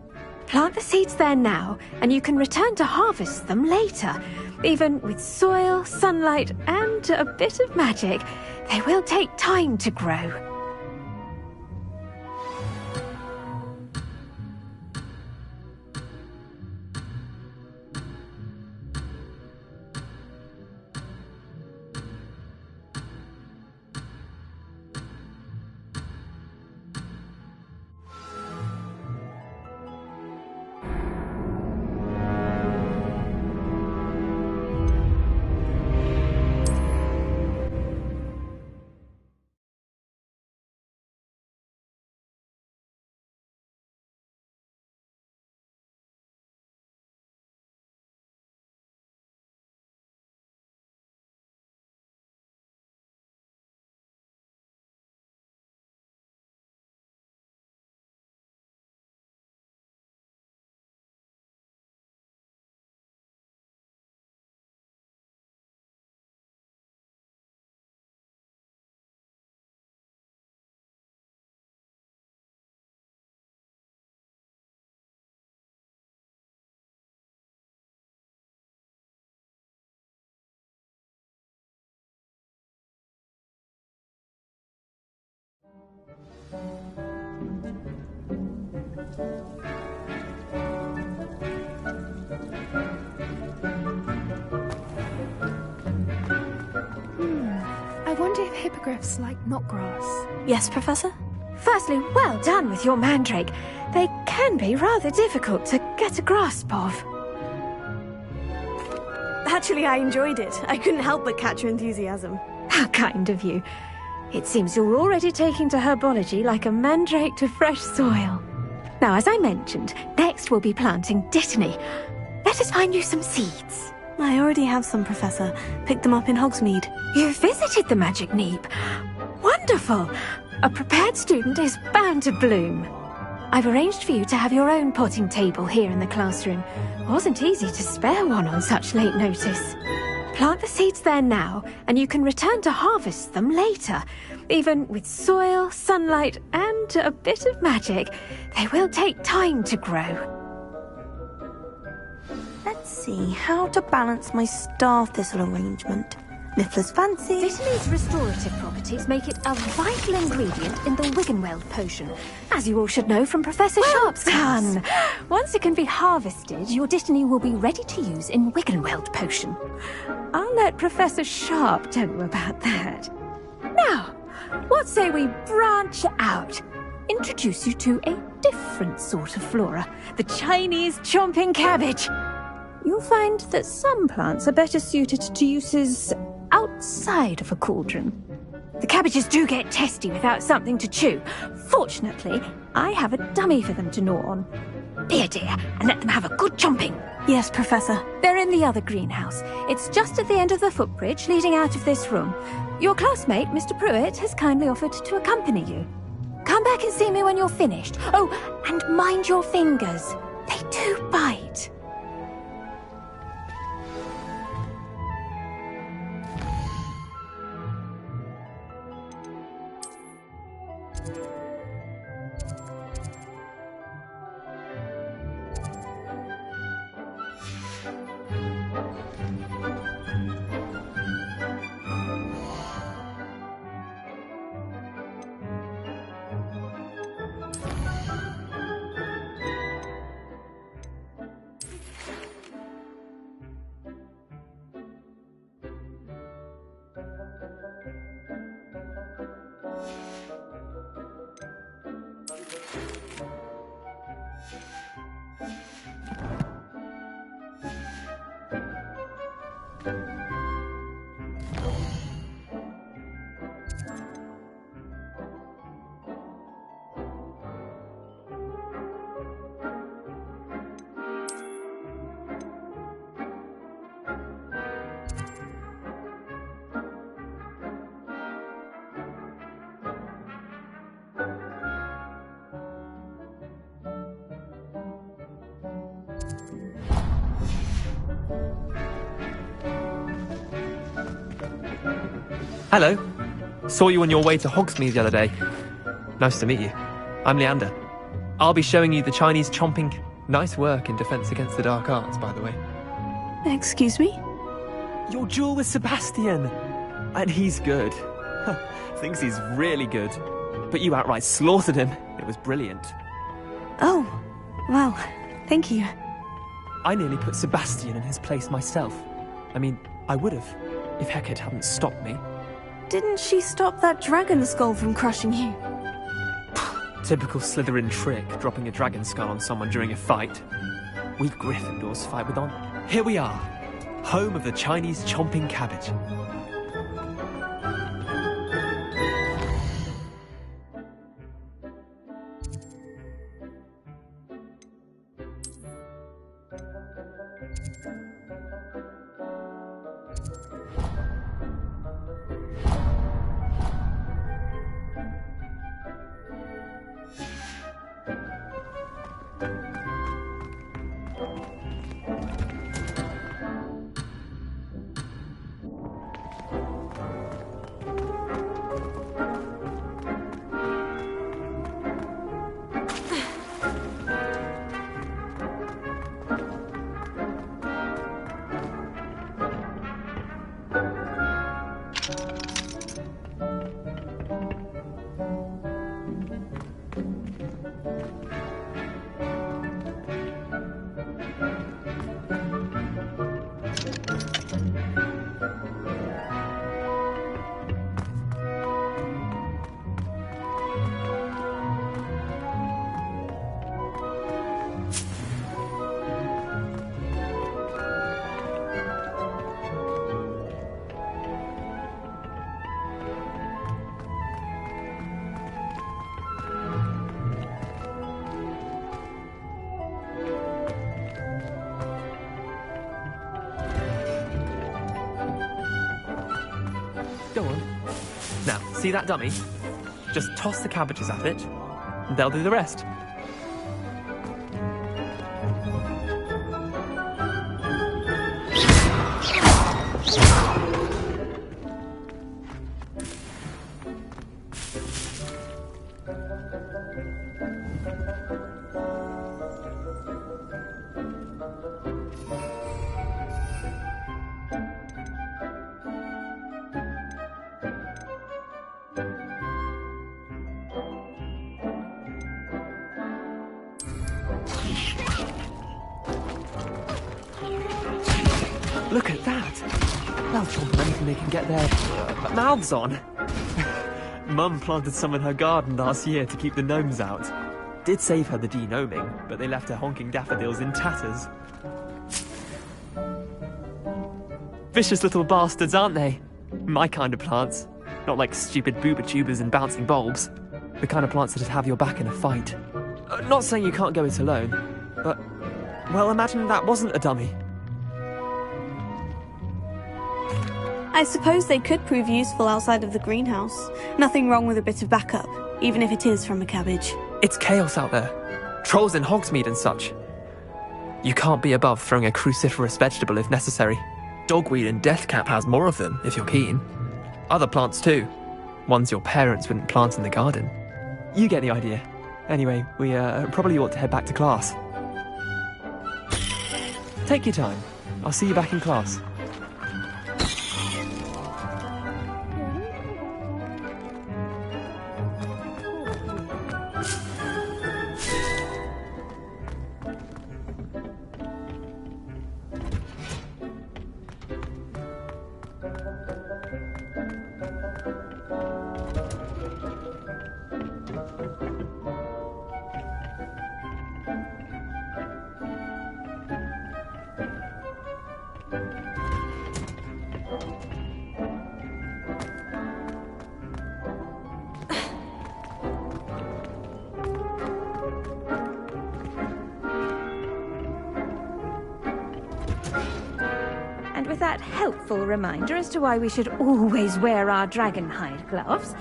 Plant the seeds there now, and you can return to harvest them later. Even with soil, sunlight, and a bit of magic, they will take time to grow. wonder if hippogriffs like knotgrass. Yes, Professor? Firstly, well done with your mandrake. They can be rather difficult to get a grasp of. Actually, I enjoyed it. I couldn't help but catch your enthusiasm. How kind of you. It seems you're already taking to herbology like a mandrake to fresh soil. Now, as I mentioned, next we'll be planting dittany. Let us find you some seeds. I already have some, Professor. Picked them up in Hogsmeade. You visited the Magic Neep. Wonderful! A prepared student is bound to bloom. I've arranged for you to have your own potting table here in the classroom. Wasn't easy to spare one on such late notice. Plant the seeds there now, and you can return to harvest them later. Even with soil, sunlight, and a bit of magic, they will take time to grow. Let's see how to balance my star thistle arrangement. Miffler's fancy. Dittany's restorative properties make it a vital ingredient in the Wiggenweld potion, as you all should know from Professor Sharp's class. Once it can be harvested, your Dittany will be ready to use in Wiggenweld potion. I'll let Professor Sharp tell you about that. Now, what say we branch out? Introduce you to a different sort of flora, the Chinese chomping cabbage. You'll find that some plants are better suited to uses outside of a cauldron. The cabbages do get testy without something to chew. Fortunately, I have a dummy for them to gnaw on. Be a dear, and let them have a good chomping. Yes, Professor. They're in the other greenhouse. It's just at the end of the footbridge leading out of this room. Your classmate, Mr. Pruitt, has kindly offered to accompany you. Come back and see me when you're finished. Oh, and mind your fingers. They do bite. Hello. Saw you on your way to Hogsmeade the other day. Nice to meet you. I'm Leander. I'll be showing you the Chinese chomping. Nice work in Defense Against the Dark Arts, by the way. Excuse me? Your duel with Sebastian. And he's good. Thinks he's really good. But you outright slaughtered him. It was brilliant. Oh, well, thank you. I nearly put Sebastian in his place myself. I mean, I would have, if Hecate hadn't stopped me. Didn't she stop that dragon skull from crushing you? Typical Slytherin trick, dropping a dragon skull on someone during a fight. We Gryffindors fight with honor. Here we are, home of the Chinese chomping cabbage. Go on. Now, see that dummy? Just toss the cabbages at it, and they'll do the rest. Look at that! They'll chomp on anything they can get their mouths on. Mum planted some in her garden last year to keep the gnomes out. Did save her the de-gnoming, but they left her honking daffodils in tatters. Vicious little bastards, aren't they? My kind of plants. Not like stupid booba tubers and bouncing bulbs. The kind of plants that'd have your back in a fight. Not saying you can't go it alone, but... well, imagine that wasn't a dummy. I suppose they could prove useful outside of the greenhouse. Nothing wrong with a bit of backup, even if it is from a cabbage. It's chaos out there. Trolls in Hogsmeade and such. You can't be above throwing a cruciferous vegetable if necessary. Dogweed and deathcap has more of them, if you're keen. Other plants too. Ones your parents wouldn't plant in the garden. You get the idea. Anyway, we probably ought to head back to class. Take your time. I'll see you back in class. With that helpful reminder as to why we should always wear our dragonhide gloves,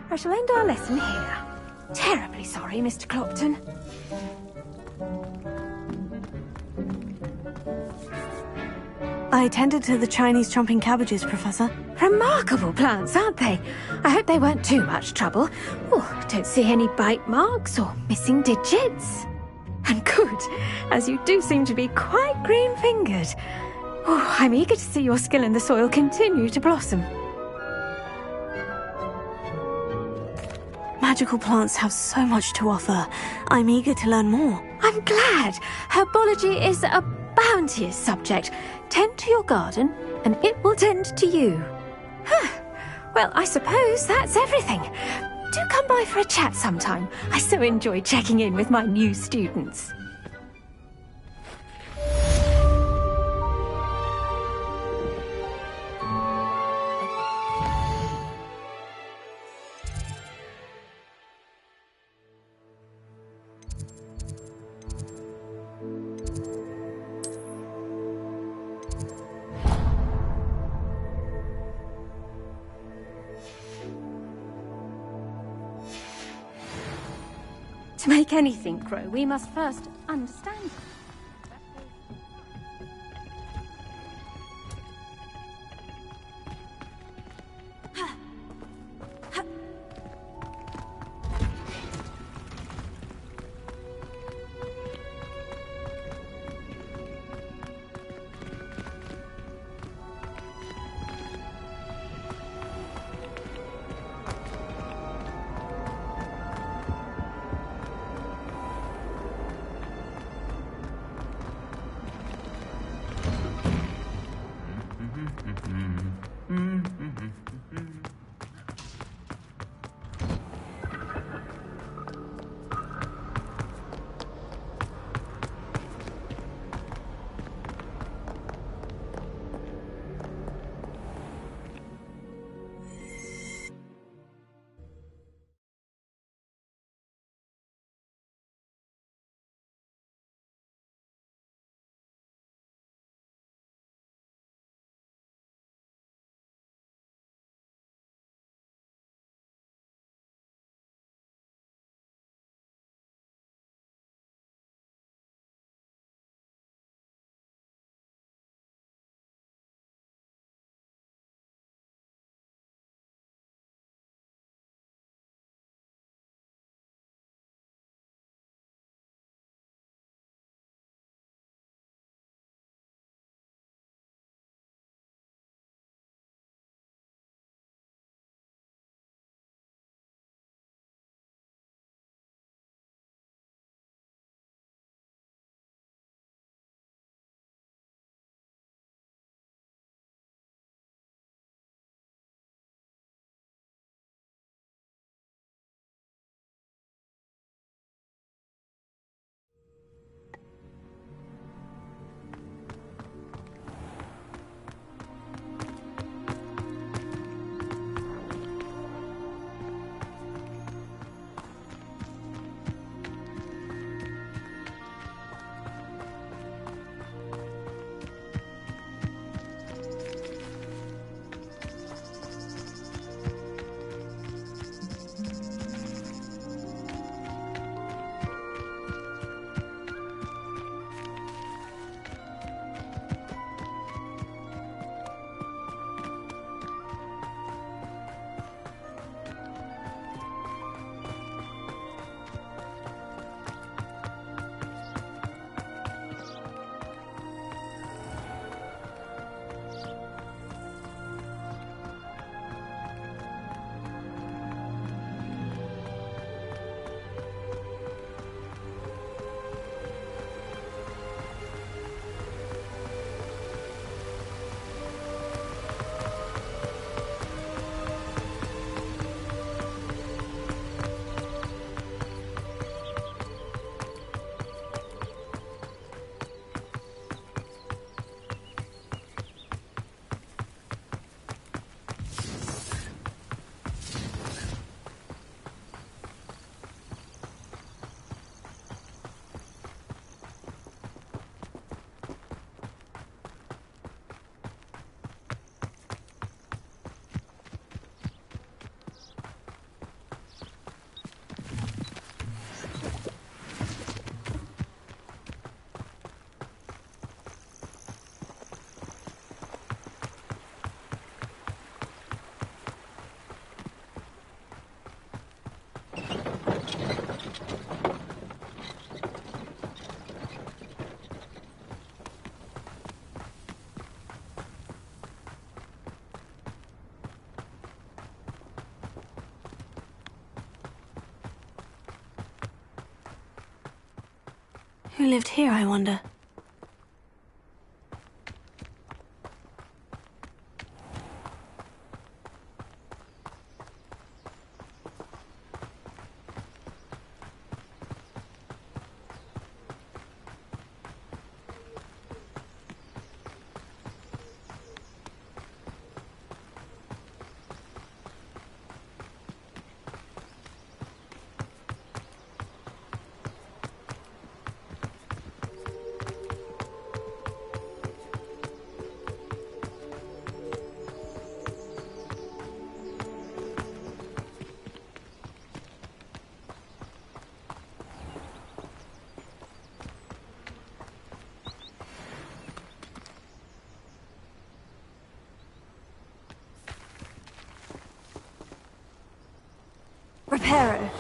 I shall end our lesson here. Terribly sorry, Mr. Clopton. I tended to the Chinese chomping cabbages, Professor. Remarkable plants, aren't they? I hope they weren't too much trouble. Oh, don't see any bite marks or missing digits. And good, as you do seem to be quite green-fingered. Oh, I'm eager to see your skill in the soil continue to blossom. Magical plants have so much to offer. I'm eager to learn more. I'm glad. Herbology is a bounteous subject. Tend to your garden, and it will tend to you. Well, I suppose that's everything. Do come by for a chat sometime. I so enjoy checking in with my new students. To make anything grow, we must first understand it. Who lived here, I wonder? Reparo.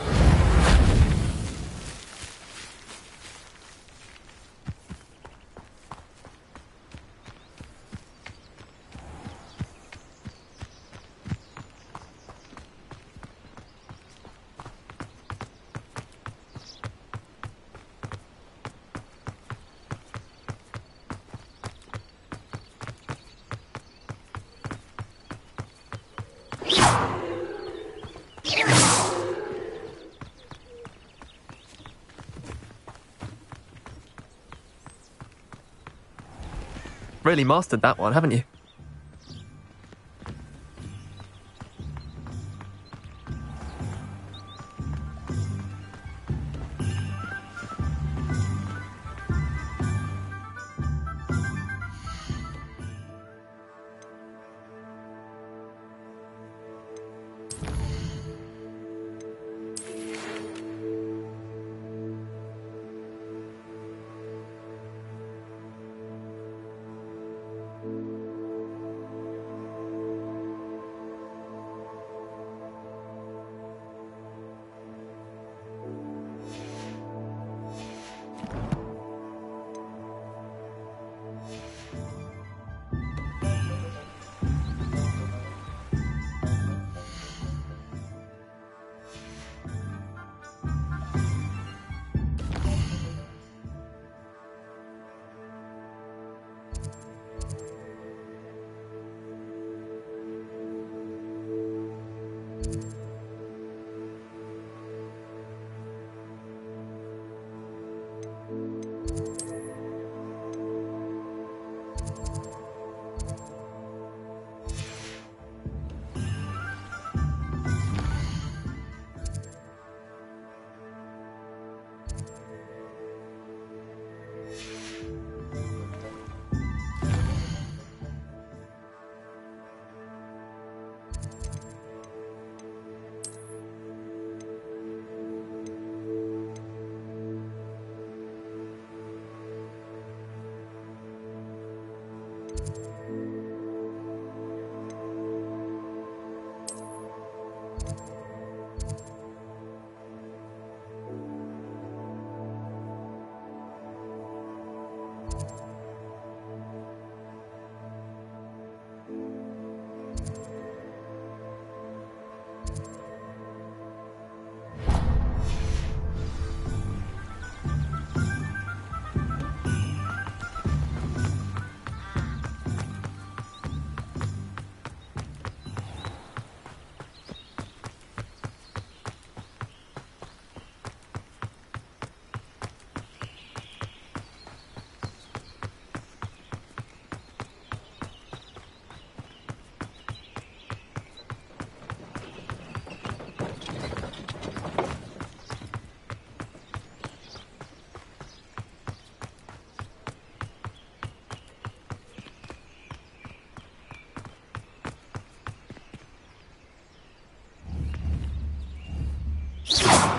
Really mastered that one, haven't you?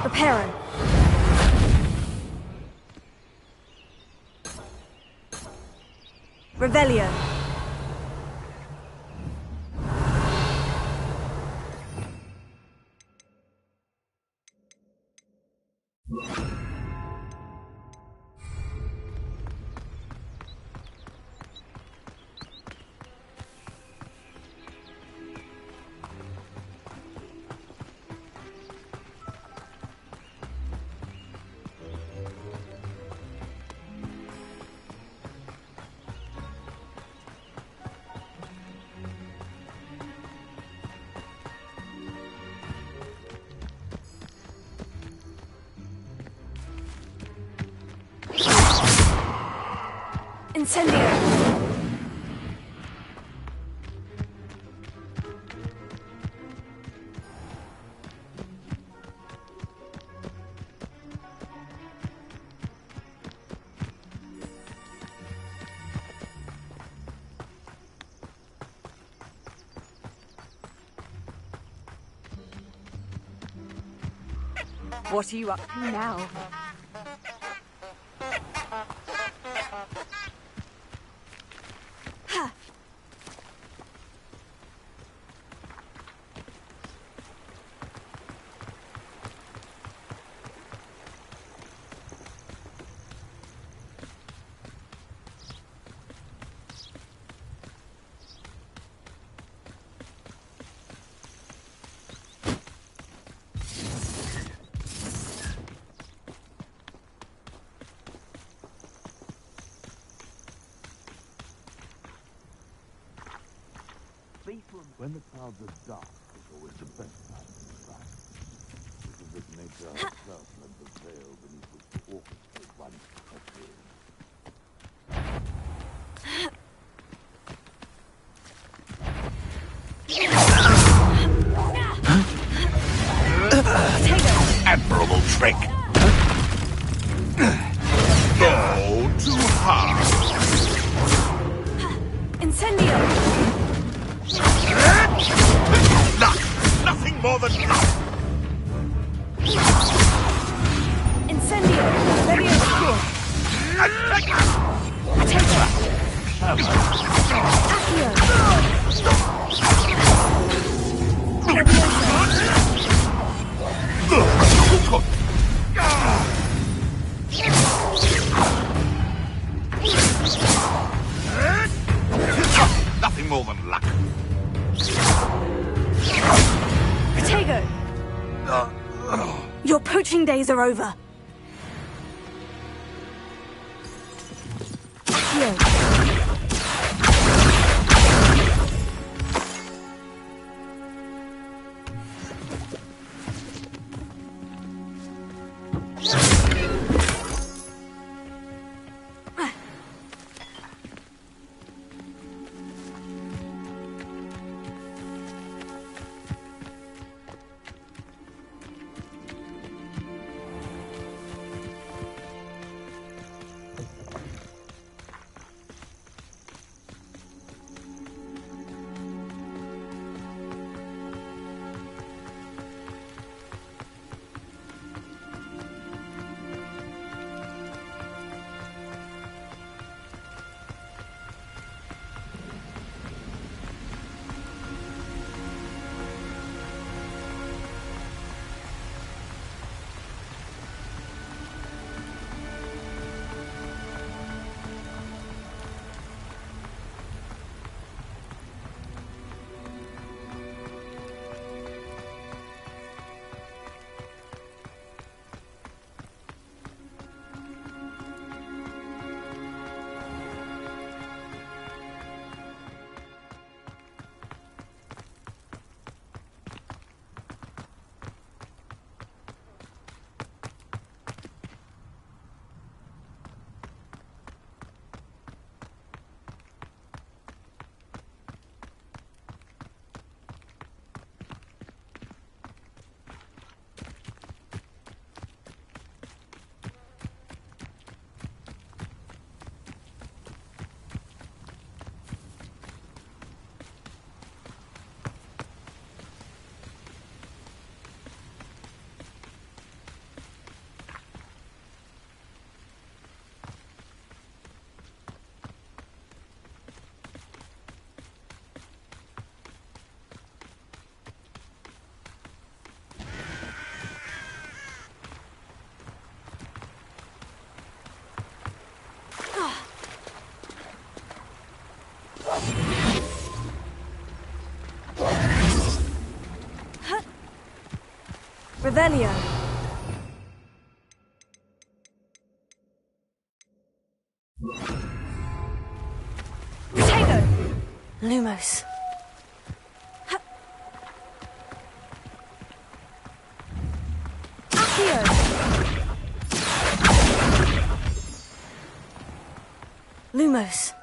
Reparo. Revelio. Incendio! What are you up to now? When the clouds are dark, is always the best time to strike. This is if nature herself lends a veil beneath which the orchestra once appeared. Admirable trick. Go too hard. Incendio! Luck! Nothing more than luck! Incendio! Very obscure! Nothing more than luck. Protego! Your poaching days are over. Revelio. Protego! Lumos. Accio! Lumos.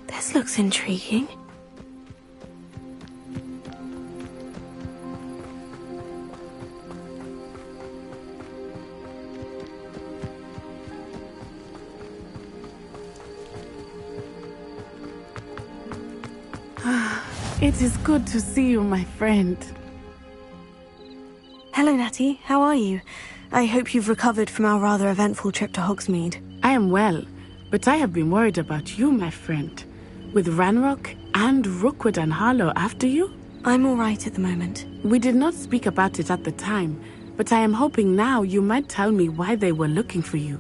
This looks intriguing. It is good to see you, my friend. Hello, Natty. How are you? I hope you've recovered from our rather eventful trip to Hogsmeade. I am well, but I have been worried about you, my friend. With Ranrock and Rookwood and Harlow after you? I'm all right at the moment. We did not speak about it at the time, but I am hoping now you might tell me why they were looking for you.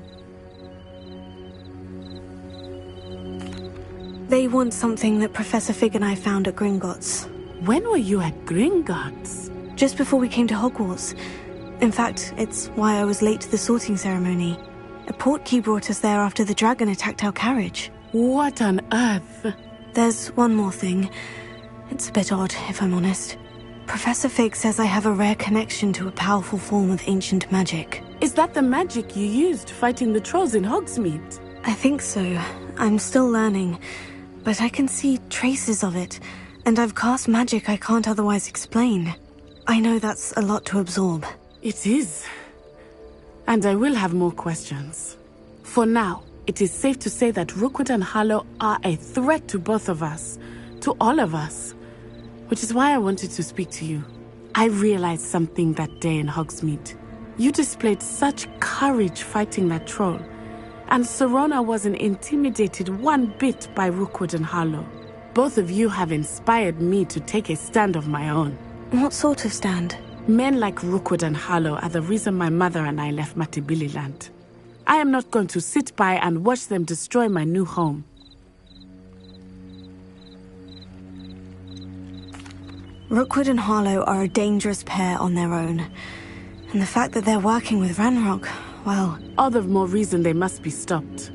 They want something that Professor Fig and I found at Gringotts. When were you at Gringotts? Just before we came to Hogwarts. In fact, it's why I was late to the sorting ceremony. A portkey brought us there after the dragon attacked our carriage. What on earth? There's one more thing. It's a bit odd, if I'm honest. Professor Fig says I have a rare connection to a powerful form of ancient magic. Is that the magic you used fighting the trolls in Hogsmeade? I think so. I'm still learning, but I can see traces of it, and I've cast magic I can't otherwise explain. I know that's a lot to absorb. It is. And I will have more questions. For now, it is safe to say that Rookwood and Harlow are a threat to both of us, to all of us, which is why I wanted to speak to you. I realized something that day in Hogsmeade. You displayed such courage fighting that troll, and Serona wasn't intimidated one bit by Rookwood and Harlow. Both of you have inspired me to take a stand of my own. What sort of stand? Men like Rookwood and Harlow are the reason my mother and I left Matibililand. I am not going to sit by and watch them destroy my new home. Rookwood and Harlow are a dangerous pair on their own. And the fact that they're working with Ranrock, well... All the more reason they must be stopped.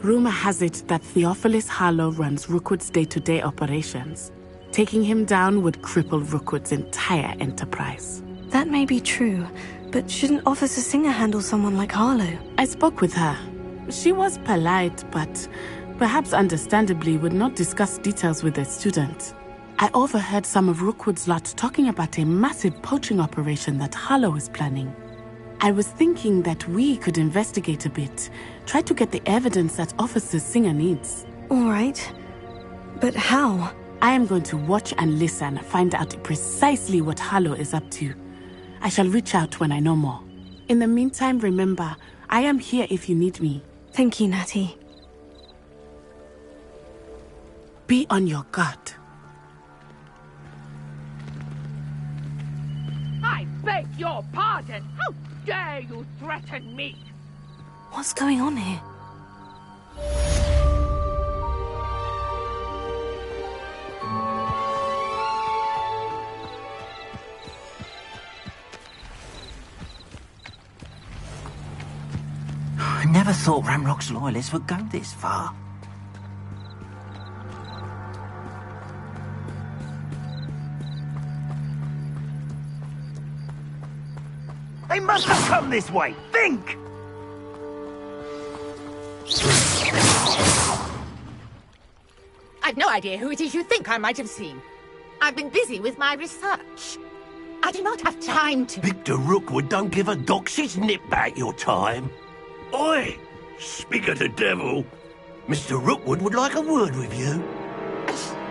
Rumor has it that Theophilus Harlow runs Rookwood's day-to-day operations. Taking him down would cripple Rookwood's entire enterprise. That may be true, but shouldn't Officer Singer handle someone like Harlow? I spoke with her. She was polite, but perhaps understandably would not discuss details with a student. I overheard some of Rookwood's lot talking about a massive poaching operation that Harlow is planning. I was thinking that we could investigate a bit, try to get the evidence that Officer Singer needs. All right. But how? I am going to watch and listen, find out precisely what Harlow is up to. I shall reach out when I know more. In the meantime, remember, I am here if you need me. Thank you, Natty. Be on your guard. I beg your pardon! How dare you threaten me? What's going on here? never thought Ramrock's loyalists would go this far. They must have come this way! Think! I've no idea who it is you think I might have seen. I've been busy with my research. I do not have time to... Victor Rookwood don't give a doxy's nip back your time. Oi! Speak of the devil. Mr. Rookwood would like a word with you.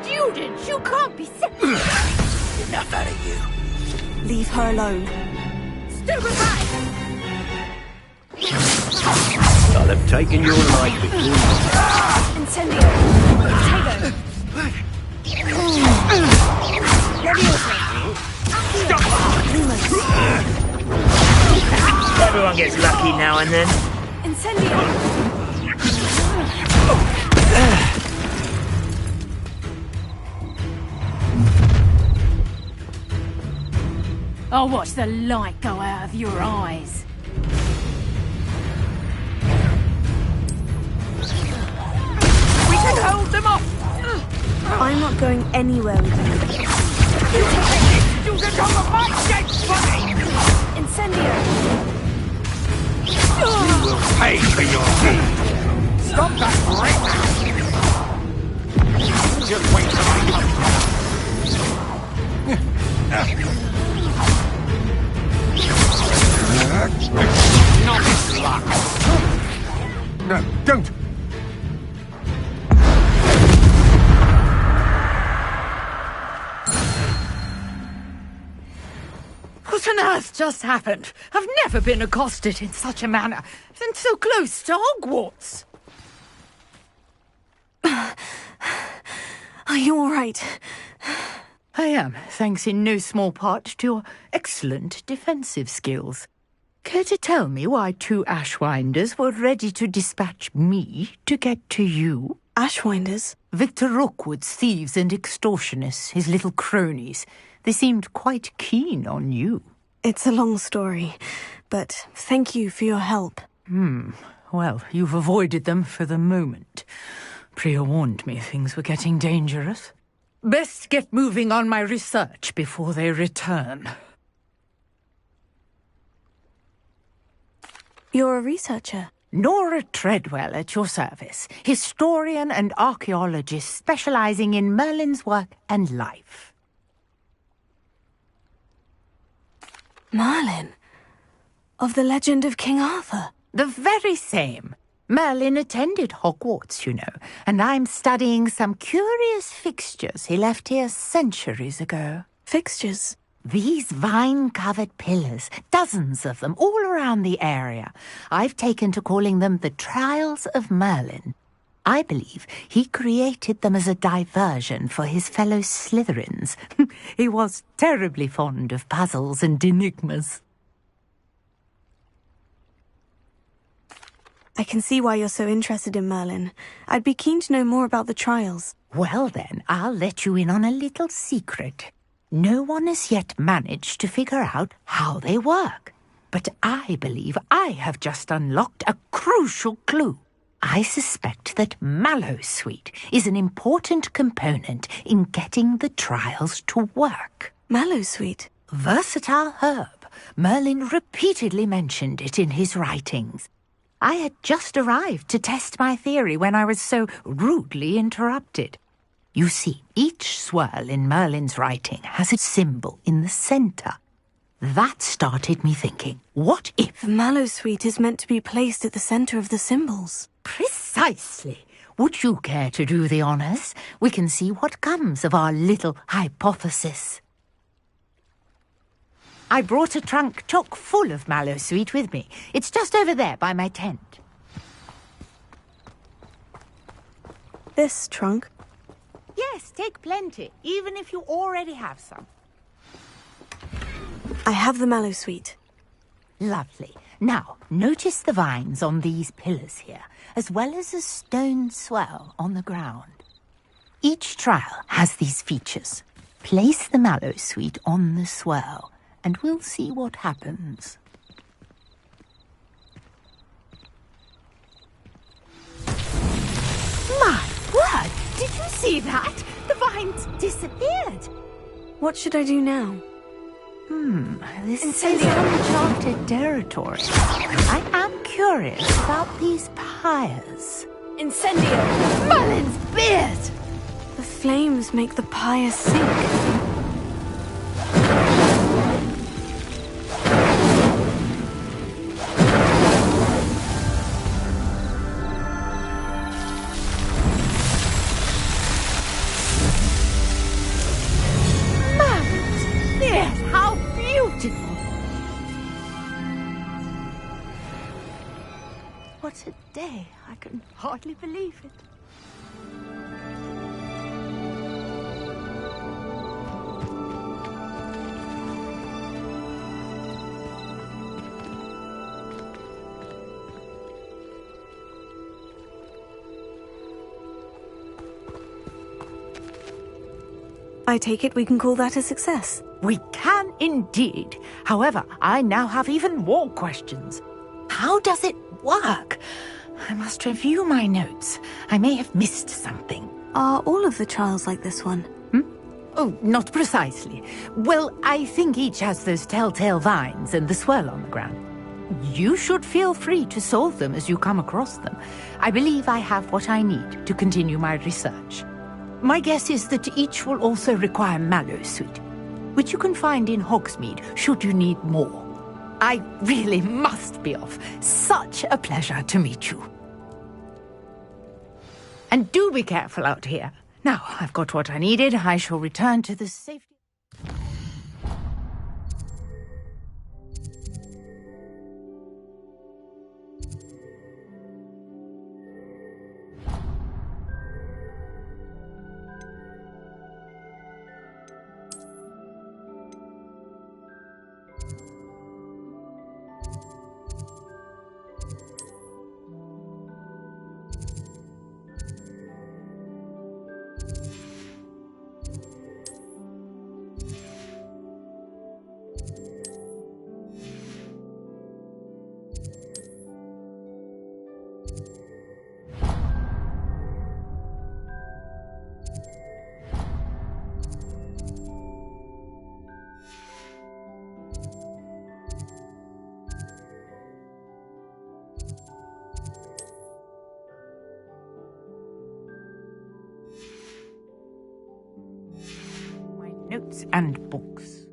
Students, you can't be sick. Enough out of you. Leave her alone. Stupefy! I'll have taken your life before you. Incendio! Potato! Everyone gets lucky now and then. Incendio! I'll watch the light go out of your eyes. We can hold them off! I'm not going anywhere with you. You can come on my dead body! Incendio! You will pay for your deed! Stop that right now! Just wait till I come. Not this luck! No, don't! What on earth just happened? I've never been accosted in such a manner, and so close to Hogwarts. Are you all right? I am, thanks in no small part to your excellent defensive skills. Care to tell me why two Ashwinders were ready to dispatch me to get to you? Ashwinders? Victor Rookwood's thieves and extortionists, his little cronies. They seemed quite keen on you. It's a long story, but thank you for your help. Well, you've avoided them for the moment. Priya warned me things were getting dangerous. Best get moving on my research before they return. You're a researcher? Nora Treadwell at your service, historian and archaeologist specializing in Merlin's work and life. Merlin? Of the legend of King Arthur? The very same. Merlin attended Hogwarts, you know, and I'm studying some curious fixtures he left here centuries ago. Fixtures? These vine-covered pillars, dozens of them, all around the area. I've taken to calling them the Trials of Merlin. I believe he created them as a diversion for his fellow Slytherins. He was terribly fond of puzzles and enigmas. I can see why you're so interested in Merlin. I'd be keen to know more about the trials. Well then, I'll let you in on a little secret. No one has yet managed to figure out how they work. But I believe I have just unlocked a crucial clue. I suspect that Mallowsweet is an important component in getting the trials to work. Mallowsweet? Versatile herb. Merlin repeatedly mentioned it in his writings. I had just arrived to test my theory when I was so rudely interrupted. You see, each swirl in Merlin's writing has a symbol in the centre. That started me thinking, what if... The Mallowsweet is meant to be placed at the centre of the symbols. Precisely. Would you care to do the honours? We can see what comes of our little hypothesis. I brought a trunk chock full of Mallowsweet with me. It's just over there by my tent. This trunk? Yes, take plenty, even if you already have some. I have the Mallowsweet. Lovely. Now, notice the vines on these pillars here, as well as a stone swell on the ground. Each trial has these features. Place the Mallowsweet on the swell, and we'll see what happens. see that? The vines disappeared. What should I do now? This is uncharted territory. I am curious about these pyres. Incendio! Merlin's beard! The flames make the pyre sink. What a day. I can hardly believe it. I take it we can call that a success. We can indeed. However, I now have even more questions. How does it work? I must review my notes. I may have missed something. Are all of the trials like this one? Oh, not precisely. Well, I think each has those telltale vines and the swirl on the ground. You should feel free to solve them as you come across them. I believe I have what I need to continue my research. My guess is that each will also require mallow sweet, which you can find in Hogsmeade should you need more. I really must be off. Such a pleasure to meet you. And do be careful out here. Now, I've got what I needed. I shall return to the safety... notes and books.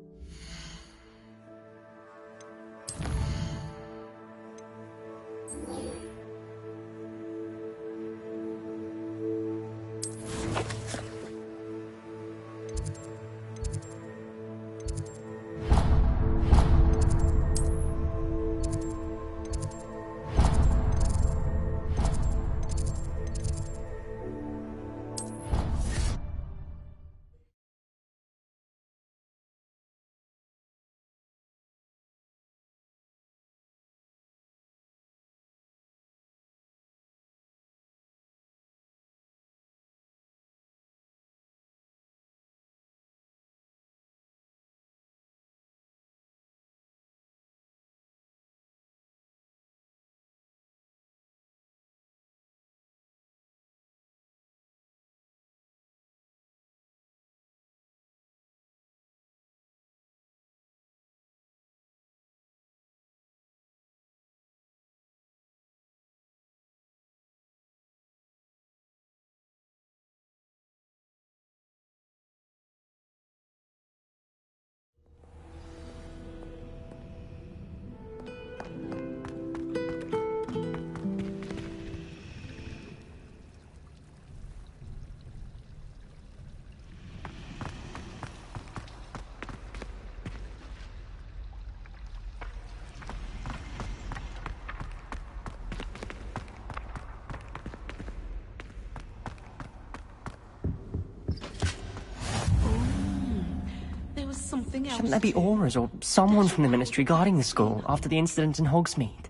Shouldn't there be auras or someone from the Ministry guarding the school after the incident in Hogsmeade?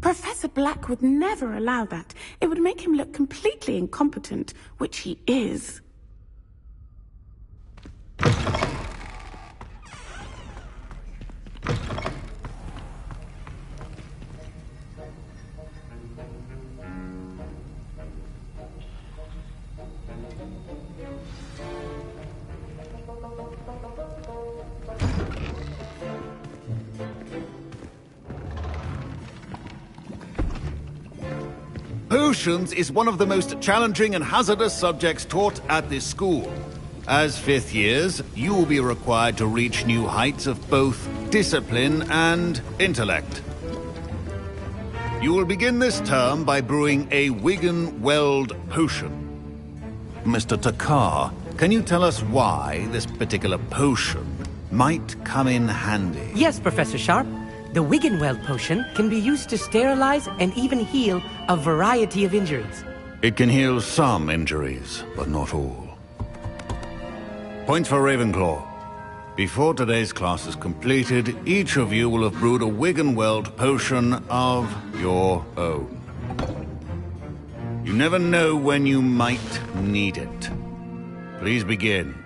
Professor Black would never allow that. It would make him look completely incompetent, which he is. Potions is one of the most challenging and hazardous subjects taught at this school. As fifth years, you will be required to reach new heights of both discipline and intellect. You will begin this term by brewing a Wiggenweld potion. Mr. Takar, can you tell us why this particular potion might come in handy? Yes, Professor Sharp. The Wiggenweld potion can be used to sterilize and even heal a variety of injuries. It can heal some injuries, but not all. Points for Ravenclaw. Before today's class is completed, each of you will have brewed a Wiggenweld potion of your own. You never know when you might need it. Please begin.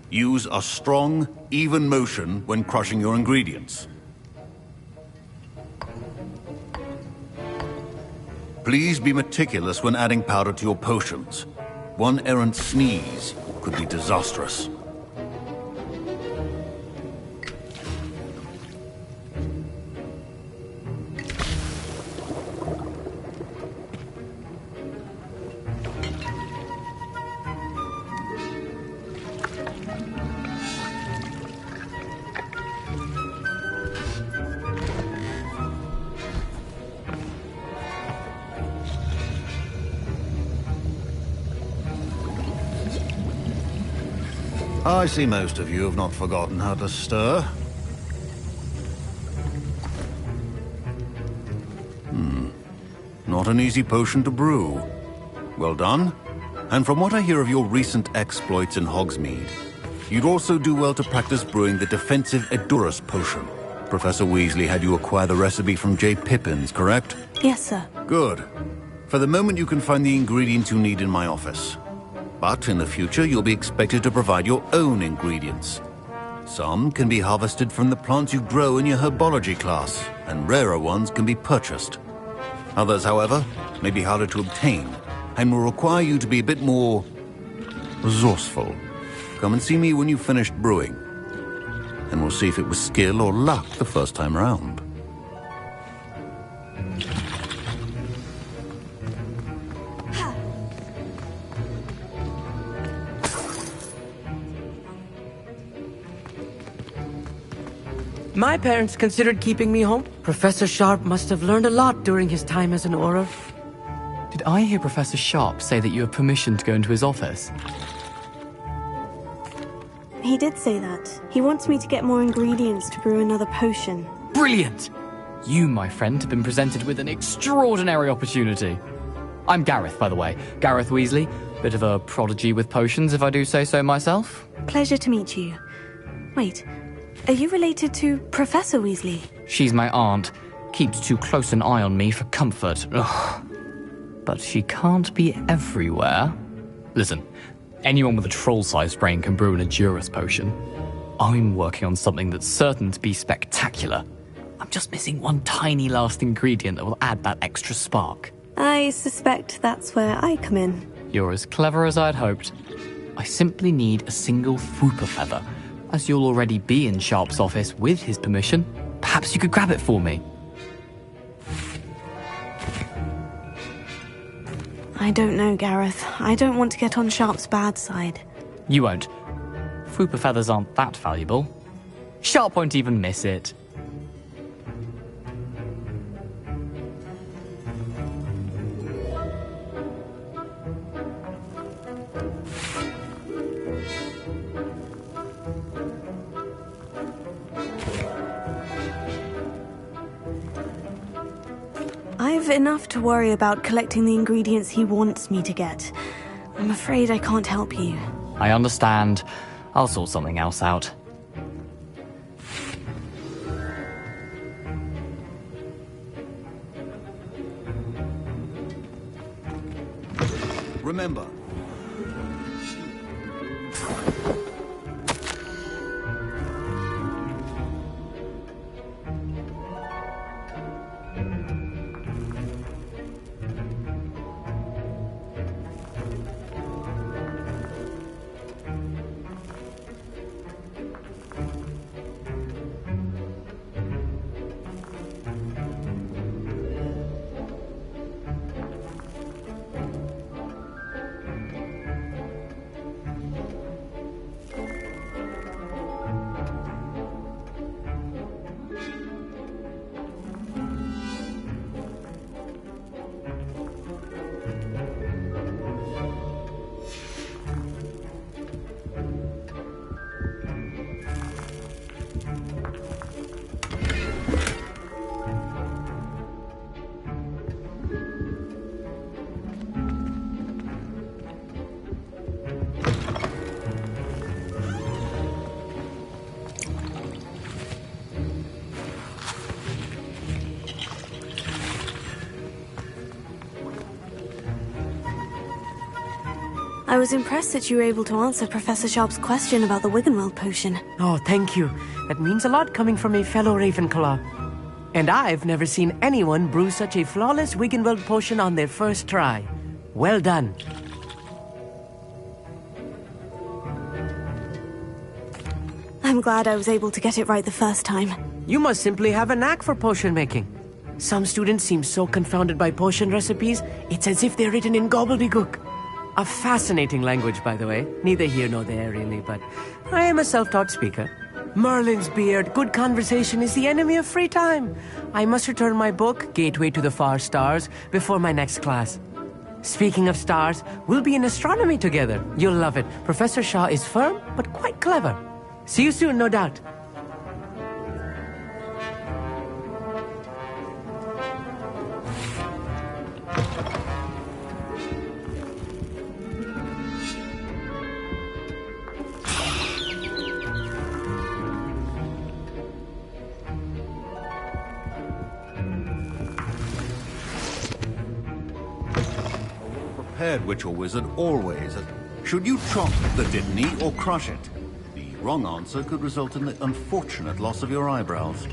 Use a strong, even motion when crushing your ingredients. Please be meticulous when adding powder to your potions. One errant sneeze could be disastrous. I see most of you have not forgotten how to stir. Not an easy potion to brew. Well done. And from what I hear of your recent exploits in Hogsmeade, you'd also do well to practice brewing the defensive Edurus potion. Professor Weasley had you acquire the recipe from J. Pippin's, correct? Yes, sir. Good. For the moment, you can find the ingredients you need in my office. But in the future, you'll be expected to provide your own ingredients. Some can be harvested from the plants you grow in your herbology class, and rarer ones can be purchased. Others, however, may be harder to obtain, and will require you to be a bit more resourceful. Come and see me when you've finished brewing, and we'll see if it was skill or luck the first time round. My parents considered keeping me home. Professor Sharp must have learned a lot during his time as an Auror. Did I hear Professor Sharp say that you have permission to go into his office? He did say that. He wants me to get more ingredients to brew another potion. Brilliant! You, my friend, have been presented with an extraordinary opportunity. I'm Gareth, by the way. Gareth Weasley. Bit of a prodigy with potions, if I do say so myself. Pleasure to meet you. Wait, are you related to Professor Weasley? She's my aunt. Keeps too close an eye on me for comfort. Ugh. But she can't be everywhere. Listen, anyone with a troll-sized brain can brew an Edurus potion. I'm working on something that's certain to be spectacular. I'm just missing one tiny last ingredient that will add that extra spark. I suspect that's where I come in. You're as clever as I'd hoped. I simply need a single Fwooper feather. As you'll already be in Sharp's office with his permission, perhaps you could grab it for me. I don't know, Gareth. I don't want to get on Sharp's bad side. You won't. Fwooper feathers aren't that valuable. Sharp won't even miss it. I've enough to worry about collecting the ingredients he wants me to get. I'm afraid I can't help you. I understand. I'll sort something else out. Remember, I was impressed that you were able to answer Professor Sharp's question about the Wiggenweld potion. Oh, thank you. That means a lot coming from a fellow Ravenclaw. And I've never seen anyone brew such a flawless Wiggenweld potion on their first try. Well done. I'm glad I was able to get it right the first time. You must simply have a knack for potion making. Some students seem so confounded by potion recipes, it's as if they're written in gobbledygook. A fascinating language, by the way. Neither here nor there, really, but I am a self-taught speaker. Merlin's beard, good conversation is the enemy of free time. I must return my book, Gateway to the Far Stars, before my next class. Speaking of stars, we'll be in astronomy together. You'll love it. Professor Shaw is firm, but quite clever. See you soon, no doubt. Prepared witch or wizard always. Should you chop the Dittany or crush it? The wrong answer could result in the unfortunate loss of your eyebrows.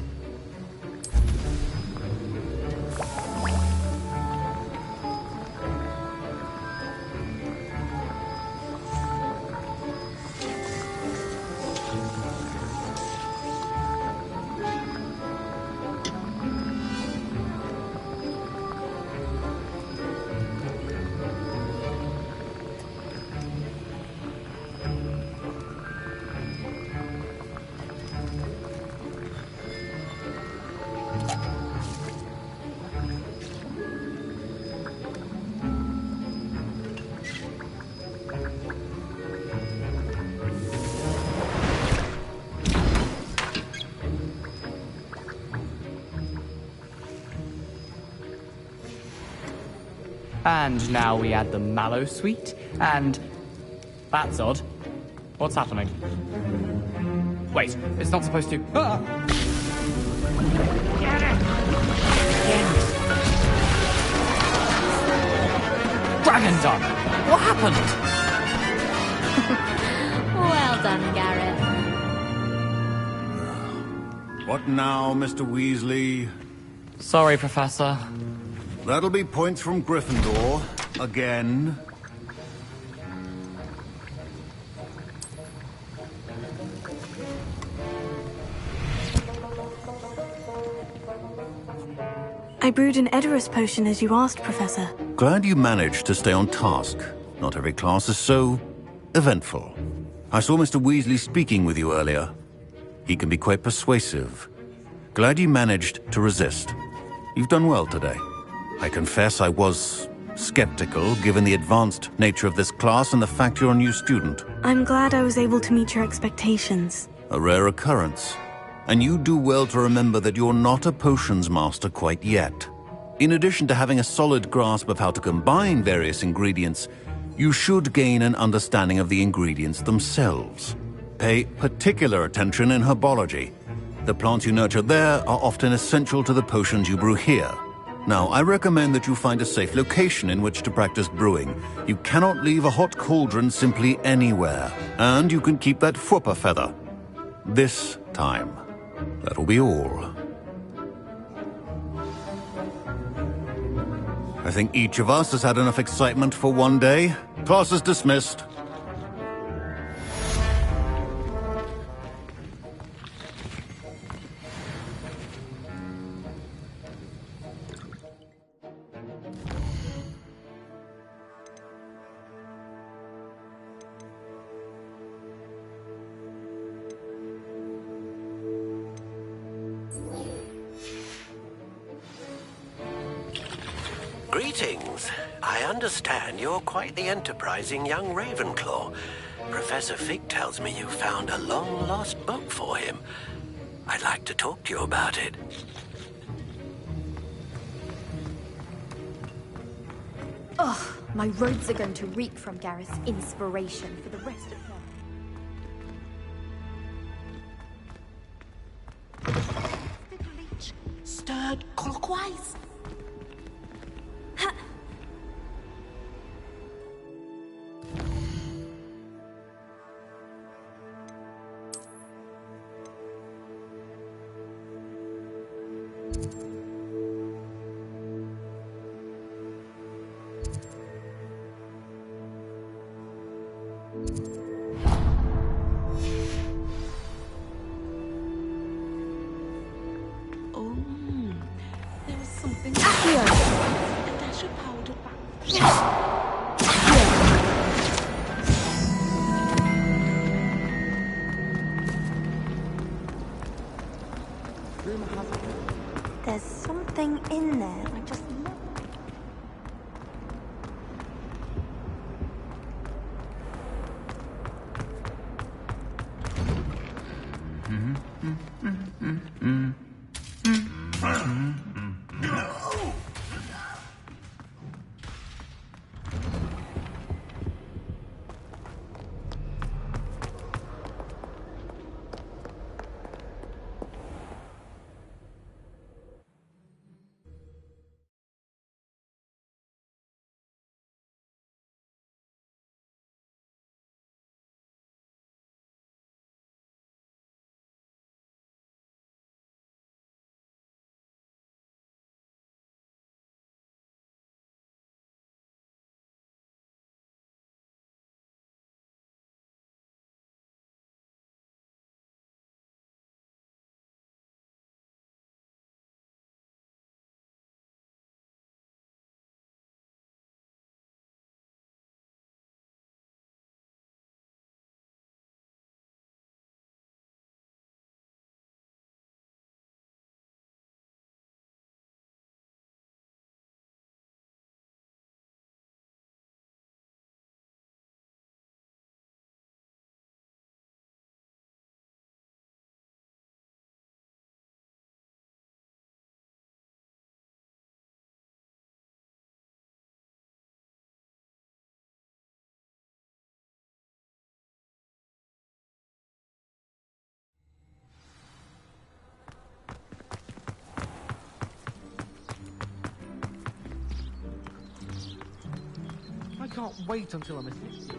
And now we add the mallow sweet, and... That's odd. What's happening? Wait, it's not supposed to... Ah! Dragon Dog! What happened? Well done, Gareth. What now, Mr. Weasley? Sorry, Professor. That'll be points from Gryffindor. Again. I brewed an Edorus potion as you asked, Professor. Glad you managed to stay on task. Not every class is so eventful. I saw Mr. Weasley speaking with you earlier. He can be quite persuasive. Glad you managed to resist. You've done well today. I confess I was skeptical, given the advanced nature of this class and the fact you're a new student. I'm glad I was able to meet your expectations. A rare occurrence. And you do well to remember that you're not a potions master quite yet. In addition to having a solid grasp of how to combine various ingredients, you should gain an understanding of the ingredients themselves. Pay particular attention in herbology. The plants you nurture there are often essential to the potions you brew here. Now, I recommend that you find a safe location in which to practice brewing. You cannot leave a hot cauldron simply anywhere. And you can keep that Fwooper feather. This time. That'll be all. I think each of us has had enough excitement for one day. Class is dismissed. Greetings. I understand you're quite the enterprising young Ravenclaw. Professor Fig tells me you found a long-lost book for him. I'd like to talk to you about it. Ugh, my robes are going to reek from Gareth's inspiration for the rest of them. Stirred clockwise. Oh, there was something here. A dash of powdered back. There's something in there. I just know. I can't wait until I'm asleep.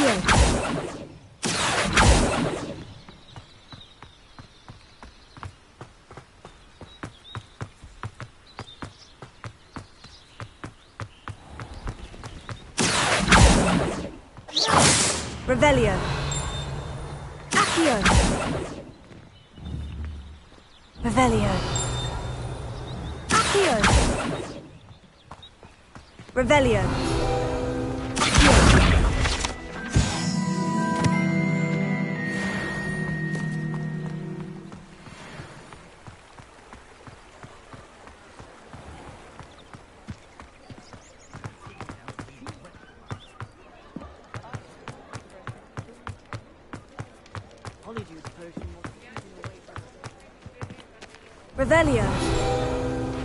Accio! Revelio. Accio. Revelio. Accio. Revelio. Revelio.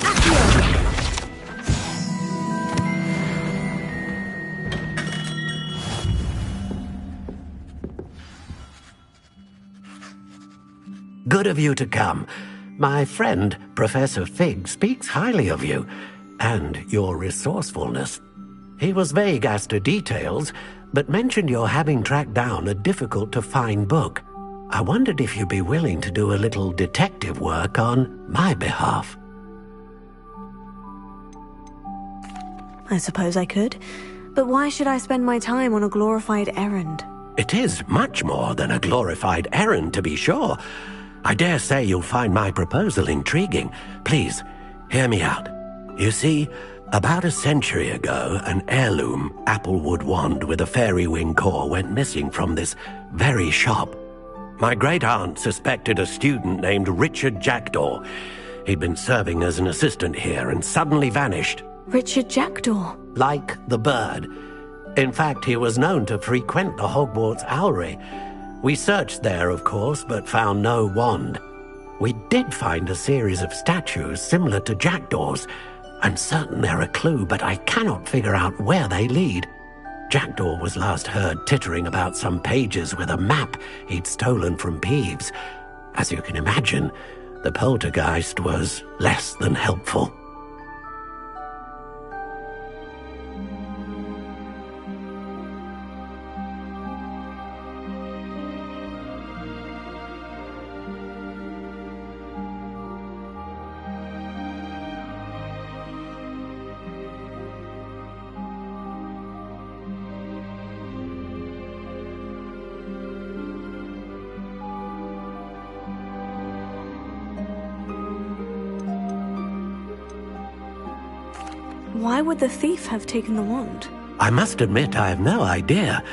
Accio. Good of you to come. My friend, Professor Fig, speaks highly of you, and your resourcefulness. He was vague as to details, but mentioned your having tracked down a difficult-to-find book. I wondered if you'd be willing to do a little detective work on my behalf. I suppose I could, but why should I spend my time on a glorified errand? It is much more than a glorified errand, to be sure. I dare say you'll find my proposal intriguing. Please, hear me out. You see, about a century ago, an heirloom applewood wand with a fairy wing core went missing from this very shop. My great-aunt suspected a student named Richard Jackdaw. He'd been serving as an assistant here and suddenly vanished. Richard Jackdaw? Like the bird. In fact, he was known to frequent the Hogwarts Owlery. We searched there, of course, but found no wand. We did find a series of statues similar to Jackdaw's. I'm certain they're a clue, but I cannot figure out where they lead. Jackdaw was last heard tittering about some pages with a map he'd stolen from Peeves. As you can imagine, the poltergeist was less than helpful. Why would the thief have taken the wand? I must admit I have no idea.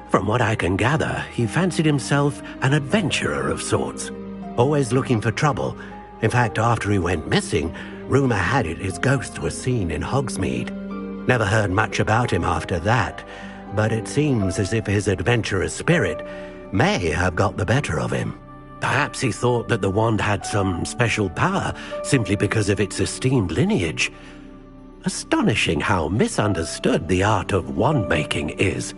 From what I can gather, he fancied himself an adventurer of sorts, always looking for trouble. In fact, after he went missing, rumor had it his ghost was seen in Hogsmeade. Never heard much about him after that, but it seems as if his adventurous spirit may have got the better of him. Perhaps he thought that the wand had some special power simply because of its esteemed lineage. Astonishing how misunderstood the art of wand-making is.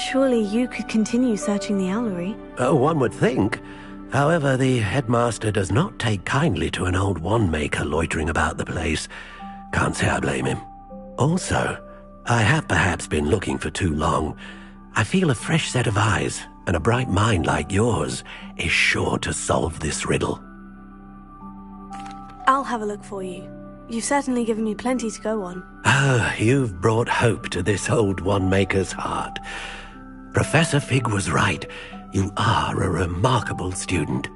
Surely you could continue searching the Owlery. Oh, one would think. However, the headmaster does not take kindly to an old wand-maker loitering about the place. Can't say I blame him. Also, I have perhaps been looking for too long. I feel a fresh set of eyes, and a bright mind like yours is sure to solve this riddle. I'll have a look for you. You've certainly given me plenty to go on. Ah, you've brought hope to this old wand-maker's heart. Professor Fig was right. You are a remarkable student.